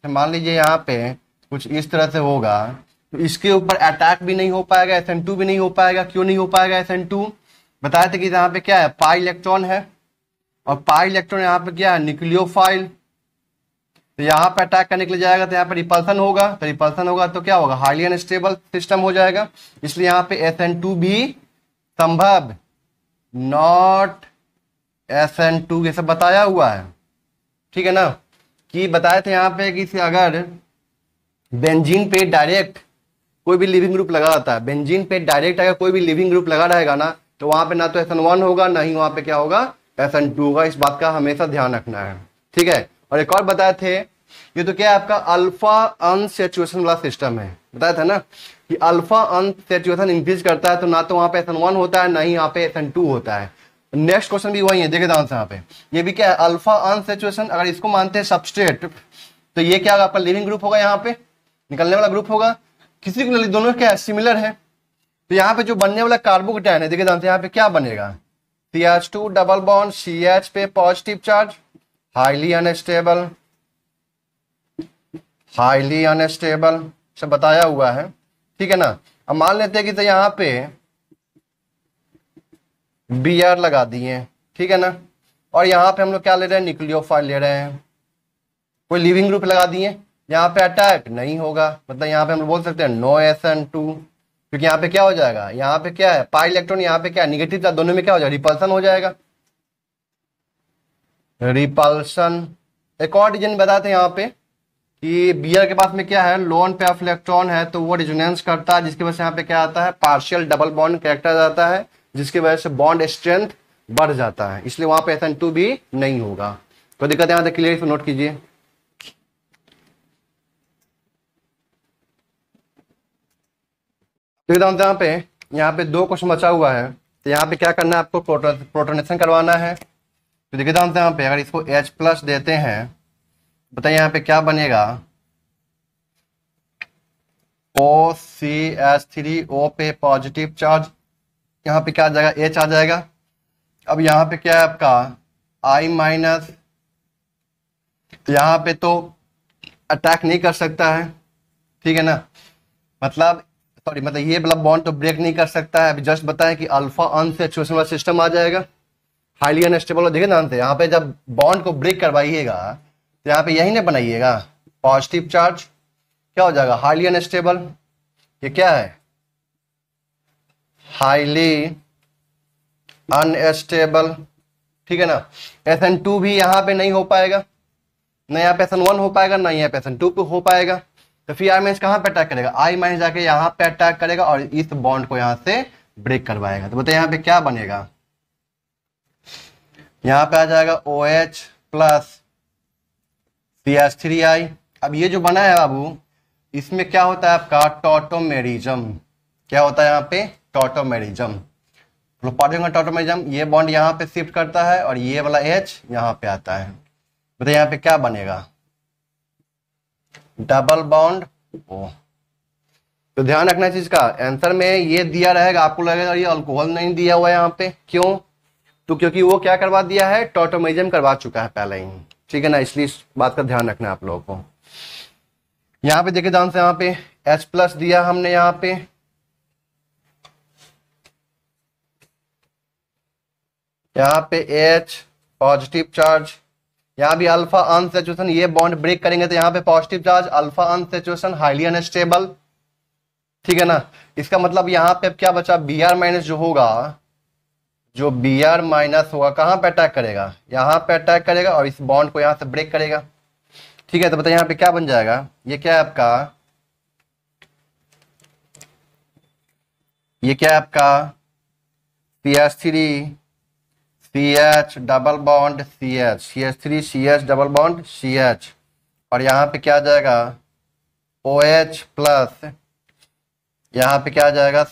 मान लीजिए यहाँ पे कुछ इस तरह से होगा तो इसके ऊपर अटैक भी नहीं हो पाएगा, SN2 भी नहीं हो पाएगा। क्यों नहीं हो पाएगा SN2, बताया था कि यहाँ पे क्या है पाई इलेक्ट्रॉन है, और पाई इलेक्ट्रॉन यहाँ पे क्या है न्यूक्लियोफाइल, तो यहाँ पे अटैक करने के लिए जाएगा तो यहाँ पे रिपल्सन होगा, तो रिपल्सन होगा तो क्या होगा हाईली अनस्टेबल सिस्टम हो जाएगा, इसलिए यहाँ पे SN2 भी संभव, नॉट SN2 ये सब बताया हुआ है, ठीक है ना। कि बताए थे यहाँ पे कि अगर बेंजीन पे डायरेक्ट कोई भी लिविंग ग्रुप लगा रहता है, बेंजीन पे डायरेक्ट अगर कोई भी लिविंग ग्रुप लगा रहेगा ना, तो वहां पे ना तो SN1 होगा ना ही वहां पे क्या होगा SN2 होगा, इस बात का हमेशा ध्यान रखना है, ठीक है। और एक और बताए थे, ये तो क्या है आपका अल्फा अनसैचुरेशन वाला सिस्टम है, बताया था ना कि अल्फा अनसैचुरेशन इंक्रीज करता है तो ना तो वहां पे SN1 होता है ना ही यहाँ पे SN2 होता है। नेक्स्ट क्वेश्चन भी वही है, देखे ध्यान से यहाँ पे, ये भी क्या है अल्फा अनसैचुरेशन, अगर इसको मानते हैं सबस्ट्रेट तो ये क्या होगा आपका लिविंग ग्रुप होगा, यहाँ पे निकलने वाला ग्रुप होगा, किसी को दोनों क्या है सिमिलर है, तो यहाँ पे जो बनने वाला कार्बोकेटायन है देखिए ध्यान से यहाँ पे क्या बनेगा CH2 डबल बॉन्ड CH पे positive charge, highly unstable, highly unstable सब बताया हुआ है, ठीक है ना। अब मान लेते हैं कि तो यहाँ पे Br लगा दिए, ठीक है ना। और यहाँ पे हम लोग क्या ले रहे हैं, न्यूक्लियोफाइल ले रहे हैं। कोई लिविंग ग्रुप लगा दिए, यहाँ पे अटैक नहीं होगा, मतलब यहाँ पे हम बोल सकते हैं नो SN2, क्योंकि यहाँ पे क्या हो जाएगा, यहाँ पे क्या है पाई इलेक्ट्रॉन, यहाँ पे क्या है निगेटिव चार्ज, दोनों में क्या हो जाएगा रिपल्सन हो जाएगा, रिपल्सन। एक और रीजन बताते हैं यहाँ पे कि Br के पास में क्या है लोन पे ऑफ इलेक्ट्रॉन है, तो वो रिजोनेंस करता है, जिसकी वजह से यहाँ पे क्या आता है पार्शियल डबल बॉन्ड कैरेक्टर आता है, जिसकी वजह से बॉन्ड स्ट्रेंथ बढ़ जाता है, इसलिए वहां पे SN2 भी नहीं होगा। तो दिक्कत यहाँ पे क्लियर नोट कीजिए। तो यहाँ पे 2 क्वेश्चन बचा हुआ है, तो यहाँ पे क्या करना है आपको प्रोटोनेशन करवाना है। तो देखिए यहाँ पे अगर इसको H+ देते हैं, बताइए यहाँ पे क्या बनेगा, OCH3O पे पॉजिटिव चार्ज, यहाँ पे क्या आ जाएगा H आ जाएगा। अब यहाँ पे क्या है आपका I-, तो यहाँ पे तो अटैक नहीं कर सकता है, ठीक है ना, मतलब ये वाला बॉन्ड तो ब्रेक नहीं कर सकता है। अभी जस्ट बताएं कि अल्फा अनसैचुरेशन वाला सिस्टम आ जाएगा, हाईली अनस्टेबल। देखिए ना यहाँ पे जब बॉन्ड को ब्रेक करवाइएगा तो यहाँ पे यही ना बनाइएगा पॉजिटिव चार्ज, क्या हो जाएगा हाईली अनस्टेबल, ये क्या है हाईली अनस्टेबल, ठीक है ना। SN2 भी यहाँ पे नहीं हो पाएगा, ना यहाँ पे SN1 हो पाएगा, ना यहाँ पे SN2 पे हो पाएगा। तो फिर I- कहाँ पे अटैक करेगा, I- जाके यहाँ पे अटैक करेगा और इस बॉन्ड को यहाँ से ब्रेक करवाएगा। तो बताइए यहाँ पे क्या बनेगा, यहाँ पे आ जाएगा OH+ CH3I। अब ये जो बना है बाबू, इसमें क्या होता है आपका टॉटोमेरिज्म, क्या होता है यहाँ पे टॉटोमेरिज्म, तो पढ़ेंगे टॉटोमेरिज्म। ये बॉन्ड यहाँ पे शिफ्ट करता है और ये वाला H यहाँ पे आता है। बताइए यहाँ पे क्या बनेगा डबल बॉन्ड O। तो ध्यान रखना चीज का आंसर में ये दिया रहेगा, आपको लगेगा ये अल्कोहल नहीं दिया हुआ है यहाँ पे, क्यों, तो क्योंकि वो क्या करवा दिया है टॉटोमेरिज्म करवा चुका है पहले ही, ठीक है ना, इसलिए इस बात का ध्यान रखना है आप लोगों को। यहाँ पे देखिए ध्यान से, यहाँ पे H+ दिया हमने, यहाँ पे H पॉजिटिव चार्ज, यहाँ भी अल्फा अनसैचुरेशन, ये बॉन्ड ब्रेक करेंगे तो यहाँ पे positive charge, alpha unsaturation, highly unstable, ठीक है ना। इसका मतलब यहाँ पे अब क्या बचा Br- जो होगा, जो Br- होगा कहाँ पे अटैक करेगा, यहाँ पे अटैक करेगा और इस बॉन्ड को यहाँ से ब्रेक करेगा, ठीक है। तो बताइए यहाँ पे क्या बन जाएगा, ये क्या है आपका, ये क्या है आपका CH3 CH double bond CH, CH3 CH double bond CH, और यहाँ पे क्या आ जाएगा OH+, यहाँ पे क्या आ जाएगा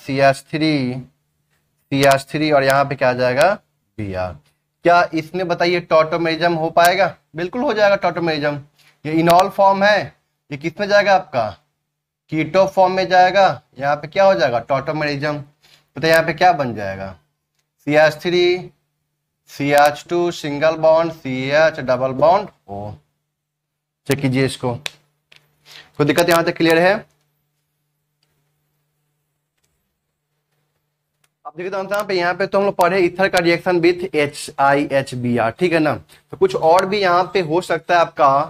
CH3 और यहाँ पे क्या आ जाएगा Br। क्या इसमें बताइए टॉटोमेरिज्म हो पाएगा, बिल्कुल हो जाएगा टॉटोमेरिज्म। ये इनॉल फॉर्म है, ये किस में जाएगा आपका कीटो फॉर्म में जाएगा, यहाँ पे क्या हो जाएगा टॉटोमेरिज्म। तो यहाँ पे क्या बन जाएगा CH3 CH2 single bond CH double bond O। Check कीजिए इसको, कोई दिक्कत यहां तक क्लियर है। अब देखिए तो यहाँ पे तो हम लोग पढ़े ईथर का रिएक्शन विथ HiHBr, ठीक है ना। तो कुछ और भी यहाँ पे हो सकता है आपका,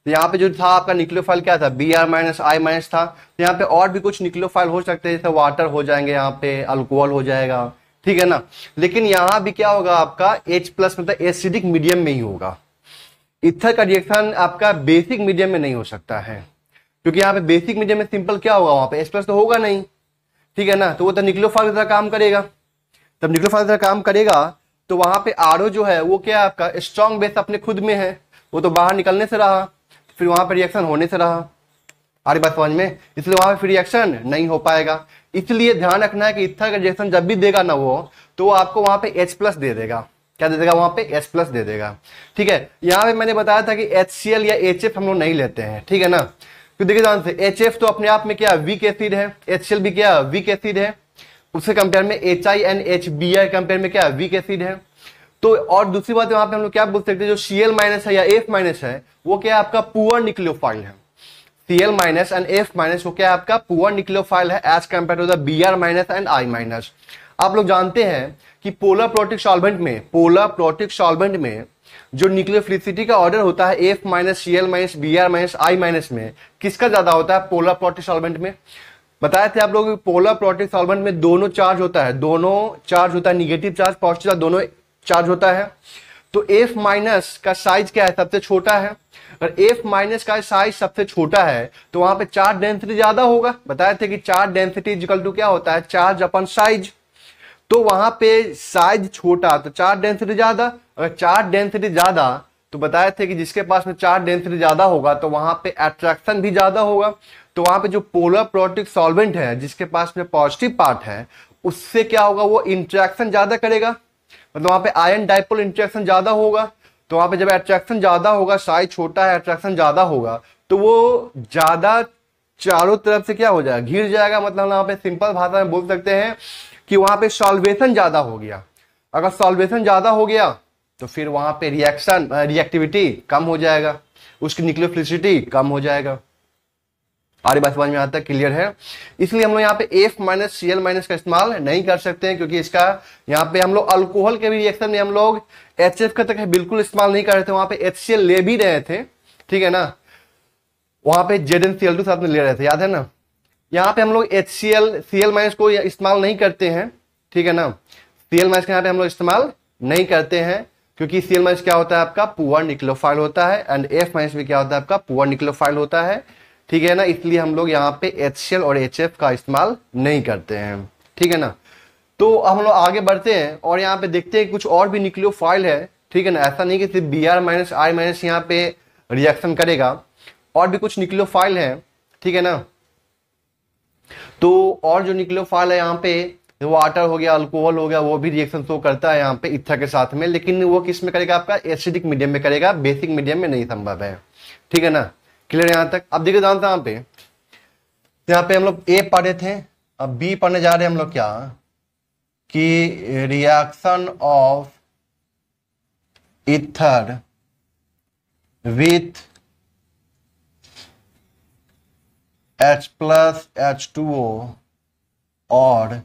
तो यहाँ पे जो था आपका न्यूक्लियोफाइल क्या था Br- I- था, तो यहाँ पे और भी कुछ न्यूक्लियोफाइल हो सकते हैं, जैसे वाटर हो जाएंगे, यहाँ पे अल्कोहल हो जाएगा, ठीक है ना। लेकिन यहाँ भी क्या होगा आपका H+ मतलब एसिडिक मीडियम में ही होगा। ईथर का रिएक्शन आपका बेसिक मीडियम में नहीं हो सकता है, क्योंकि यहाँ पे बेसिक मीडियम में सिंपल क्या होगा, वहां पे H+ तो होगा नहीं, ठीक है ना। तो वो तो न्यूक्लियोफाइल की तरह काम करेगा, तब न्यूक्लियोफाइल की तरह काम करेगा तो वहां पे आरओ जो है वो क्या आपका स्ट्रॉन्ग बेस अपने खुद में है, वो तो बाहर निकलने से रहा, फिर वहां पे रिएक्शन होने से रहा, आ रही बात समझ में, इसलिए वहां पे फिर रिएक्शन नहीं हो पाएगा। इसलिए ध्यान रखना है कि ईथर का रिएक्शन जब भी देगा ना वो, तो आपको वहां पे H+ दे देगा, क्या दे देगा वहां पे H+ दे देगा, ठीक है। यहाँ पे मैंने बताया था कि HCl या HF हम लोग नहीं लेते हैं, ठीक है ना। तो देखिए ध्यान से HF तो अपने आप में क्या वीक एसिड है, HCl भी क्या वीक एसिड है, उसके कंपेयर में HiNHBr कंपेयर में क्या वीक एसिड है। तो और दूसरी बात वहां पे हम लोग क्या बोल सकते हैं, जो Cl- है या F- है वो क्या आपका पुअर न्यूक्लियोफाइल है, Cl- एंड F- वो क्या आपका पुअर न्यूक्लियोफाइल है as compared to the Br- and I-। आप लोग जानते हैं कि पोलर प्रोटिक सॉल्वेंट में जो न्यूक्लियोफिलिसिटी का ऑर्डर होता है F minus Cl minus Br minus I minus में किसका ज्यादा होता है? पोलर प्रोटिक सॉल्वेंट में। बताए थे आप लोग पोलर प्रोटिक सॉल्वेंट में दोनों चार्ज होता है, निगेटिव चार्ज पॉजिटिव चार्ज दोनों चार्ज होता है। तो F माइनस का साइज क्या है? सबसे छोटा है। अगर F माइनस का साइज सबसे छोटा है तो वहां पे चार्ज डेंसिटी ज्यादा होगा। बताए थे कि चार्ज डेंसिटी इक्वल टू क्या होता है? चार्ज अपन साइज। तो वहां पे साइज छोटा तो चार्ज डेंसिटी ज्यादा, अगर चार्ज डेंसिटी ज्यादा तो बताए थे कि जिसके पास में चार्ज डेंसिटी ज्यादा होगा तो वहां पे अट्रैक्शन भी ज्यादा होगा। तो वहां पे जो पोलर प्रोटिक सॉल्वेंट है जिसके पास में पॉजिटिव पार्ट है उससे क्या होगा? वो इंटरेक्शन ज्यादा करेगा, मतलब वहां पे आयन डाइपोल इंटरेक्शन ज्यादा होगा। तो वहां पे जब अट्रैक्शन ज्यादा होगा, साइज छोटा है, अट्रैक्शन ज्यादा होगा तो वो ज्यादा चारों तरफ से क्या हो जाएगा? घिर जाएगा। मतलब वहां पे सिंपल भाषा में बोल सकते हैं कि वहां पे सॉल्वेशन ज्यादा हो गया। अगर सॉल्वेशन ज्यादा हो गया तो फिर वहां पे रिएक्टिविटी कम हो जाएगा, उसकी न्यूक्लियोफिलिसिटी कम हो जाएगा। आरी बात समझ में आता है? क्लियर है? इसलिए हम लोग यहाँ पे F माइनस Cl माइनस का इस्तेमाल नहीं कर सकते हैं, क्योंकि इसका यहाँ पे हम लोग अल्कोहल के भी रिएक्शन में हम लोग HF का तक बिल्कुल इस्तेमाल नहीं कर रहे थे। वहां पे HCl ले भी रहे थे, ठीक है ना, वहां पे ZnCl2 साथ में ले रहे थे, याद है ना। यहाँ पे हम लोग Cl माइनस को इस्तेमाल नहीं करते हैं, ठीक है ना। Cl माइनस का यहाँ पे हम लोग इस्तेमाल नहीं करते हैं क्योंकि Cl माइनस क्या होता है? आपका पुअर न्यूक्लियोफाइल होता है, एंड F माइनस भी क्या होता है? आपका पुअर न्यूक्लियोफाइल होता है, ठीक है ना। इसलिए हम लोग यहाँ पे HCl और HF का इस्तेमाल नहीं करते हैं, ठीक है ना। तो हम लोग आगे बढ़ते हैं और यहाँ पे देखते हैं कुछ और भी न्यूक्लियोफाइल है, ठीक है ना। ऐसा नहीं कि सिर्फ Br माइनस I माइनस यहाँ पे रिएक्शन करेगा, और भी कुछ न्यूक्लियोफाइल है, ठीक है ना। तो और जो न्यूक्लियोफाइल है यहाँ पे वाटर हो गया, अल्कोहल हो गया, वो भी रिएक्शन शो करता है यहाँ पे ईथर के साथ में, लेकिन वो किस में करेगा? आपका एसिडिक मीडियम में करेगा, बेसिक मीडियम में नहीं संभव है, ठीक है ना। क्लियर यहां तक? अब देखिए जानते हैं यहाँ पे हम लोग ए पढ़े थे, अब बी पढ़ने जा रहे हैं हम लोग क्या कि reaction of ether with H plus H2O और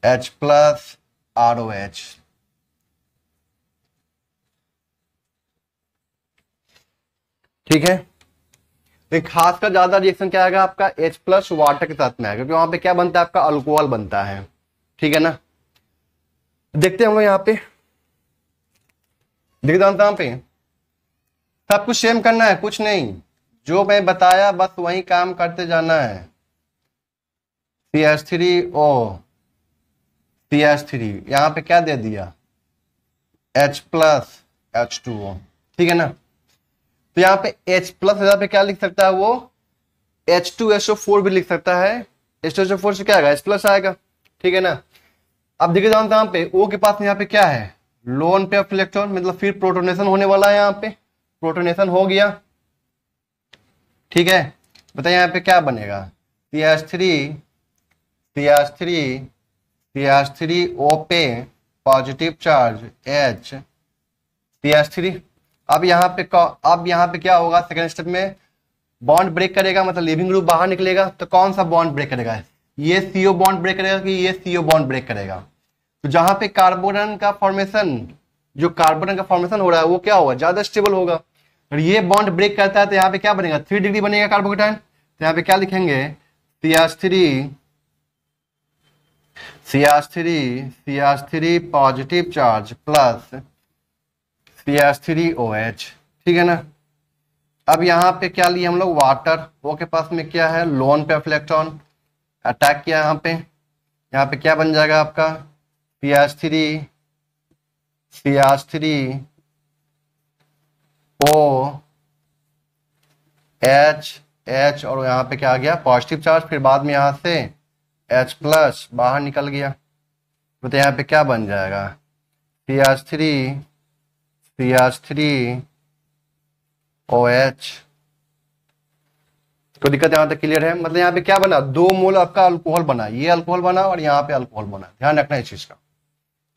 H प्लस ROH। ठीक है, तो खासकर ज्यादा रिएक्शन क्या आएगा? आपका H प्लस वाटर के साथ में आएगा, क्योंकि वहां पे क्या बनता है? आपका अल्कोहल बनता है, ठीक है ना। देखते हैं हम लोग यहाँ पे, देख जानते यहाँ पे सब कुछ सेम करना है, कुछ नहीं, जो मैं बताया बस वही काम करते जाना है। CH3O CH3 यहाँ पे क्या दे दिया? H प्लस H2O, ठीक है ना। तो यहाँ पे H प्लस जगह पे क्या लिख सकता है? वो H2SO4 भी लिख सकता है। H2SO4 से क्या आएगा? H प्लस आएगा, ठीक है ना। अब देखिए जानते हैं यहाँ पे O के पास यहाँ पे क्या है? लोन पे ऑफ इलेक्ट्रॉन, मतलब फिर प्रोटोनेशन होने वाला है। यहाँ पे प्रोटोनेशन हो गया, ठीक है। बताइए यहाँ पे क्या बनेगा? CH3O पे पॉजिटिव चार्ज H CH3। अब यहाँ पे क्या होगा? सेकेंड स्टेप में बॉन्ड ब्रेक करेगा, मतलब लिविंग ग्रुप बाहर निकलेगा। तो कौन सा बॉन्ड ब्रेक करेगा? ये CO बॉन्ड ब्रेक करेगा कि ये CO बॉन्ड ब्रेक करेगा? तो जहां पे कार्बोन का फॉर्मेशन हो रहा है वो क्या होगा? ज्यादा स्टेबल होगा। और ये बॉन्ड ब्रेक करता है तो यहाँ पे क्या बनेगा? 3 डिग्री बनेगा कार्बोकेटायन। तो यहाँ पे क्या लिखेंगे? CH3 positive charge plus CH3OH, ठीक है ना। अब यहाँ पे क्या लिए हम लोग? वाटर। वो के पास में क्या है? लोन पे ऑफ इलेक्ट्रॉन अटैक किया यहाँ पे क्या बन जाएगा आपका? CH3O H और यहाँ पे क्या आ गया? Positive charge. फिर बाद में यहाँ से H प्लस बाहर निकल गया, तो यहाँ पे क्या बन जाएगा? CH3OH। कोई दिक्कत यहाँ तक क्लियर है? मतलब यहाँ पे क्या बना? 2 मोल आपका अल्कोहल बना, ये अल्कोहल बना और यहाँ पे अल्कोहल बना। ध्यान रखना इस चीज का।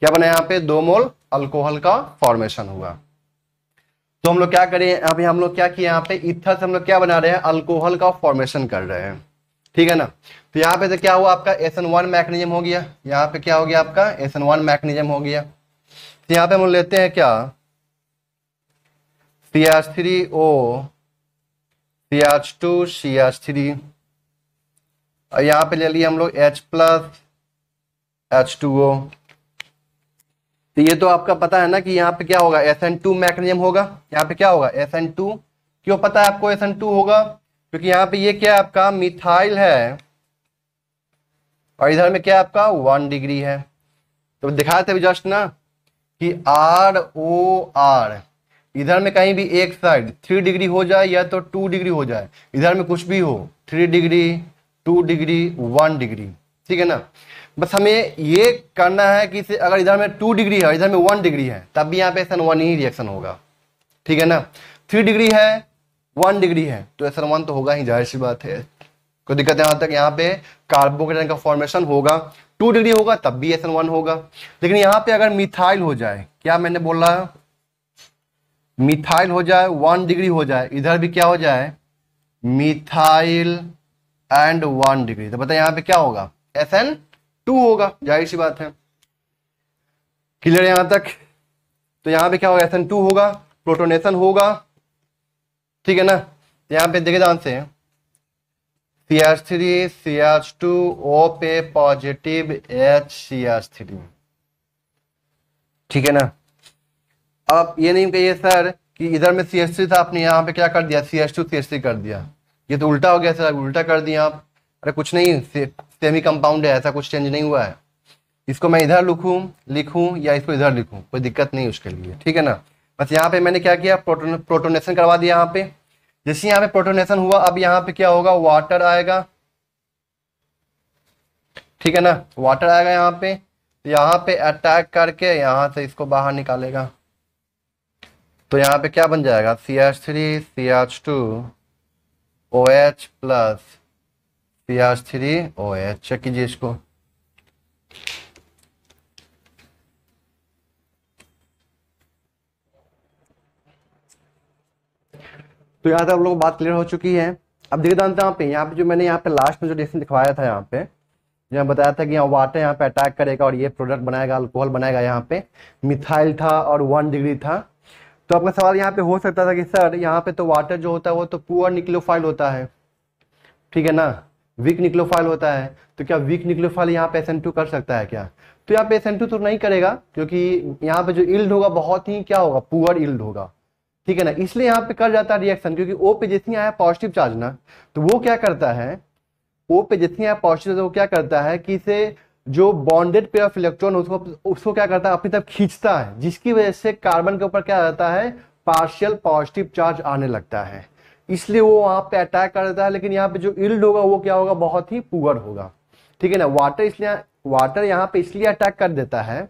क्या बना? यहाँ पे 2 मोल अल्कोहल का फॉर्मेशन हुआ। तो हम लोग क्या करें? अभी हम लोग क्या किए? यहाँ पे ईथर से हम लोग क्या बना रहे हैं? अल्कोहल का फॉर्मेशन कर रहे हैं, ठीक है ना। तो यहाँ पे तो क्या हुआ आपका SN1 मैकेनिज्म हो गया, यहाँ पे क्या हो गया आपका SN1 मैकेनिज्म हो गया। तो यहाँ पे हम लेते हैं क्या CH3O CH2 CH3 और यहाँ पे ले लिया हम लोग H प्लस H2O। तो ये तो आपका पता है ना कि यहाँ पे क्या होगा SN2 मैकेनिज्म होगा, यहाँ पे क्या होगा SN2। क्यों पता है आपको SN2 होगा? क्योंकि यहाँ पे ये क्या है आपका मिथाइल है और इधर में क्या है आपका 1 डिग्री है। तो दिखाए थे जस्ट ना कि ROR इधर में कहीं भी एक साइड 3 डिग्री हो जाए या तो 2 डिग्री हो जाए, इधर में कुछ भी हो 3 डिग्री 2 डिग्री 1 डिग्री, ठीक है ना। बस हमें ये करना है कि अगर इधर में 2 डिग्री है इधर में 1 डिग्री है तब भी यहाँ पे SN1 ही रिएक्शन होगा, ठीक है ना। 3 डिग्री है 1 डिग्री है तो SN1 तो होगा ही, जाहिर सी बात है, कोई दिक्कत यहाँ तक। यहाँ पे कार्बोकेटाइन का फॉर्मेशन होगा, 2 डिग्री होगा तब भी SN1 होगा। लेकिन यहाँ पे अगर मिथाइल हो जाए, क्या मैंने बोला मिथाइल हो जाए 1 डिग्री हो जाए, इधर भी क्या हो जाए मिथाइल एंड 1 डिग्री, तो बताइए यहाँ पे क्या होगा SN2 होगा, जाहिर सी बात है। क्लियर है यहाँ तक? तो यहाँ पे क्या होगा SN2 होगा, प्रोटोनेशन होगा, ठीक है ना। तो यहाँ पे देखिए ध्यान से CH3 CH2 O पे पॉजिटिव HCH3, ठीक है ना। अब ये नहीं कहिए सर कि इधर में CH3 था आपने यहाँ पे क्या कर दिया CH2 CH3 कर दिया, ये तो उल्टा हो गया सर, उल्टा कर दिया आप। अरे कुछ नहीं, सेमी कंपाउंड है, ऐसा कुछ चेंज नहीं हुआ है। इसको मैं इधर लिखूं या इसको इधर लिखूं, कोई दिक्कत नहीं उसके लिए, ठीक है ना। बस यहाँ पे मैंने क्या किया प्रोटोनेशन करवा दिया। यहाँ पे जैसे यहाँ पे प्रोटोनेशन हुआ अब यहाँ पे क्या होगा वाटर आएगा, ठीक है ना, वाटर आएगा यहाँ पे। तो यहाँ पे अटैक करके यहाँ से इसको बाहर निकालेगा, तो यहाँ पे क्या बन जाएगा CH3 CH2 OH plus CH3 OH। Check कीजिए इसको, तो यहाँ तक आप लोगों को बात क्लियर हो चुकी है। अब देखिए यहाँ पे जो मैंने यहाँ पे लास्ट में जो रिएक्शन दिखवाया था, यहाँ पे जो बताया था कि यहाँ वाटर यहाँ पे अटैक करेगा और ये प्रोडक्ट बनाएगा, अल्कोहल बनाएगा। यहाँ पे मिथाइल था और 1 डिग्री था। तो आपका सवाल यहाँ पे हो सकता था कि सर यहाँ पे तो वाटर जो होता है वो तो पुअर निक्लोफाइल होता है, ठीक है ना, वीक निक्लोफाइल होता है। तो क्या वीक निक्लोफाइल यहाँ पे SN2 कर सकता है क्या? तो यहाँ पे SN2 तो नहीं करेगा, क्योंकि यहाँ पे जो इल्ड होगा बहुत ही क्या होगा पुअर इल्ड होगा, ठीक है ना। इसलिए यहाँ पे कर जाता है रिएक्शन, क्योंकि O पे जैसे आया पॉजिटिव चार्ज ना, तो वो क्या करता है O पे जैसे आया पॉजिटिव, वो क्या करता है कि इसे जो बॉन्डेड पेयर ऑफ इलेक्ट्रॉन उसको क्या करता है अपनी तरफ खींचता है, जिसकी वजह से कार्बन के ऊपर क्या रहता है पार्शियल पॉजिटिव चार्ज आने लगता है, इसलिए वो वहां पे अटैक कर देता है। लेकिन यहाँ पे जो इल्ड होगा वो क्या होगा बहुत ही पुअर होगा, ठीक है ना। वाटर यहाँ पे इसलिए अटैक कर देता है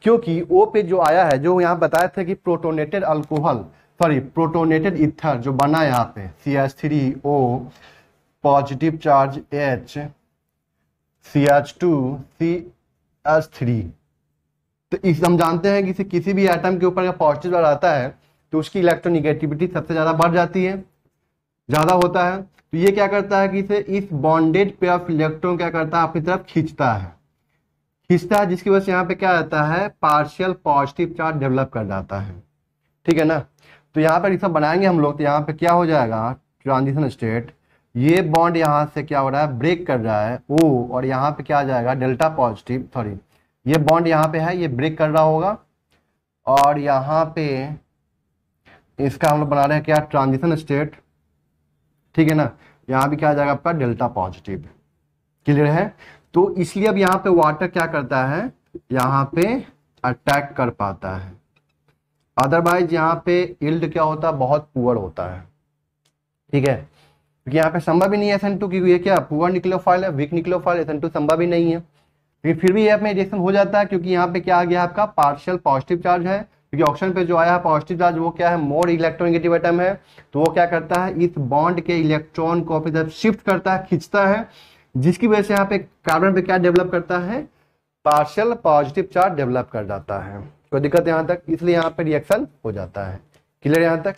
क्योंकि O पे जो आया है, जो यहाँ बताया था कि प्रोटोनेटेड अल्कोहल प्रोटोनेटेड ईथर जो बना यहाँ पे CH3O positive charge H CH2 CH3। तो इस हम जानते हैं कि किसी भी एटम के ऊपर पॉजिटिव चार्ज आता है तो उसकी इलेक्ट्रोनिगेटिविटी सबसे ज्यादा बढ़ जाती है, ज्यादा होता है। तो ये क्या करता है कि इसे इस बॉन्डेड पेयर ऑफ इलेक्ट्रॉन क्या करता है अपनी तरफ खींचता है, जिसकी वजह से यहाँ पे क्या रहता है पार्शियल पॉजिटिव चार्ज डेवलप कर जाता है, ठीक है ना। तो यहाँ पर सब बनाएंगे हम लोग, तो यहाँ पे क्या हो जाएगा ट्रांजिशन स्टेट, ये बॉन्ड यहाँ से क्या हो रहा है ब्रेक कर रहा है O, और यहाँ पे क्या आ जाएगा डेल्टा पॉजिटिव, सॉरी ये बॉन्ड यहाँ पे है ये ब्रेक कर रहा होगा, और यहाँ पे इसका हम लोग बना रहे हैं क्या ट्रांजिशन स्टेट, ठीक है ना। यहाँ भी क्या आ जाएगा आपका डेल्टा पॉजिटिव, क्लियर है। तो इसलिए अब यहाँ पे वाटर क्या करता है यहाँ पे अटैक कर पाता है, अदरवाइज यहाँ पे इल्ड क्या होता है बहुत पुअर होता है, ठीक है। क्योंकि यहाँ पे संभव ही नहीं है SN2, क्योंकि ये क्या पुअर निक्लोफाइल है, वीक निक्लोफाइल, SN2 संभव ही नहीं है। लेकिन फिर भी ये में रिएक्शन हो जाता है, क्योंकि यहाँ पे क्या आ गया आपका पार्शियल पॉजिटिव चार्ज है, क्योंकि ऑप्शन पे जो आया है पॉजिटिव चार्ज वो क्या है मोर इलेक्ट्रोनेगेटिव एटम है, तो वो क्या करता है इस बॉन्ड के इलेक्ट्रॉन को अपनी तरफ शिफ्ट करता है, खींचता है, जिसकी वजह से यहाँ पे कार्बन पे क्या डेवलप करता है पार्शियल पॉजिटिव चार्ज डेवलप कर जाता है। कोई दिक्कत यहाँ तक, इसलिए यहाँ पे रिएक्शन हो जाता है। क्लियर यहाँ तक?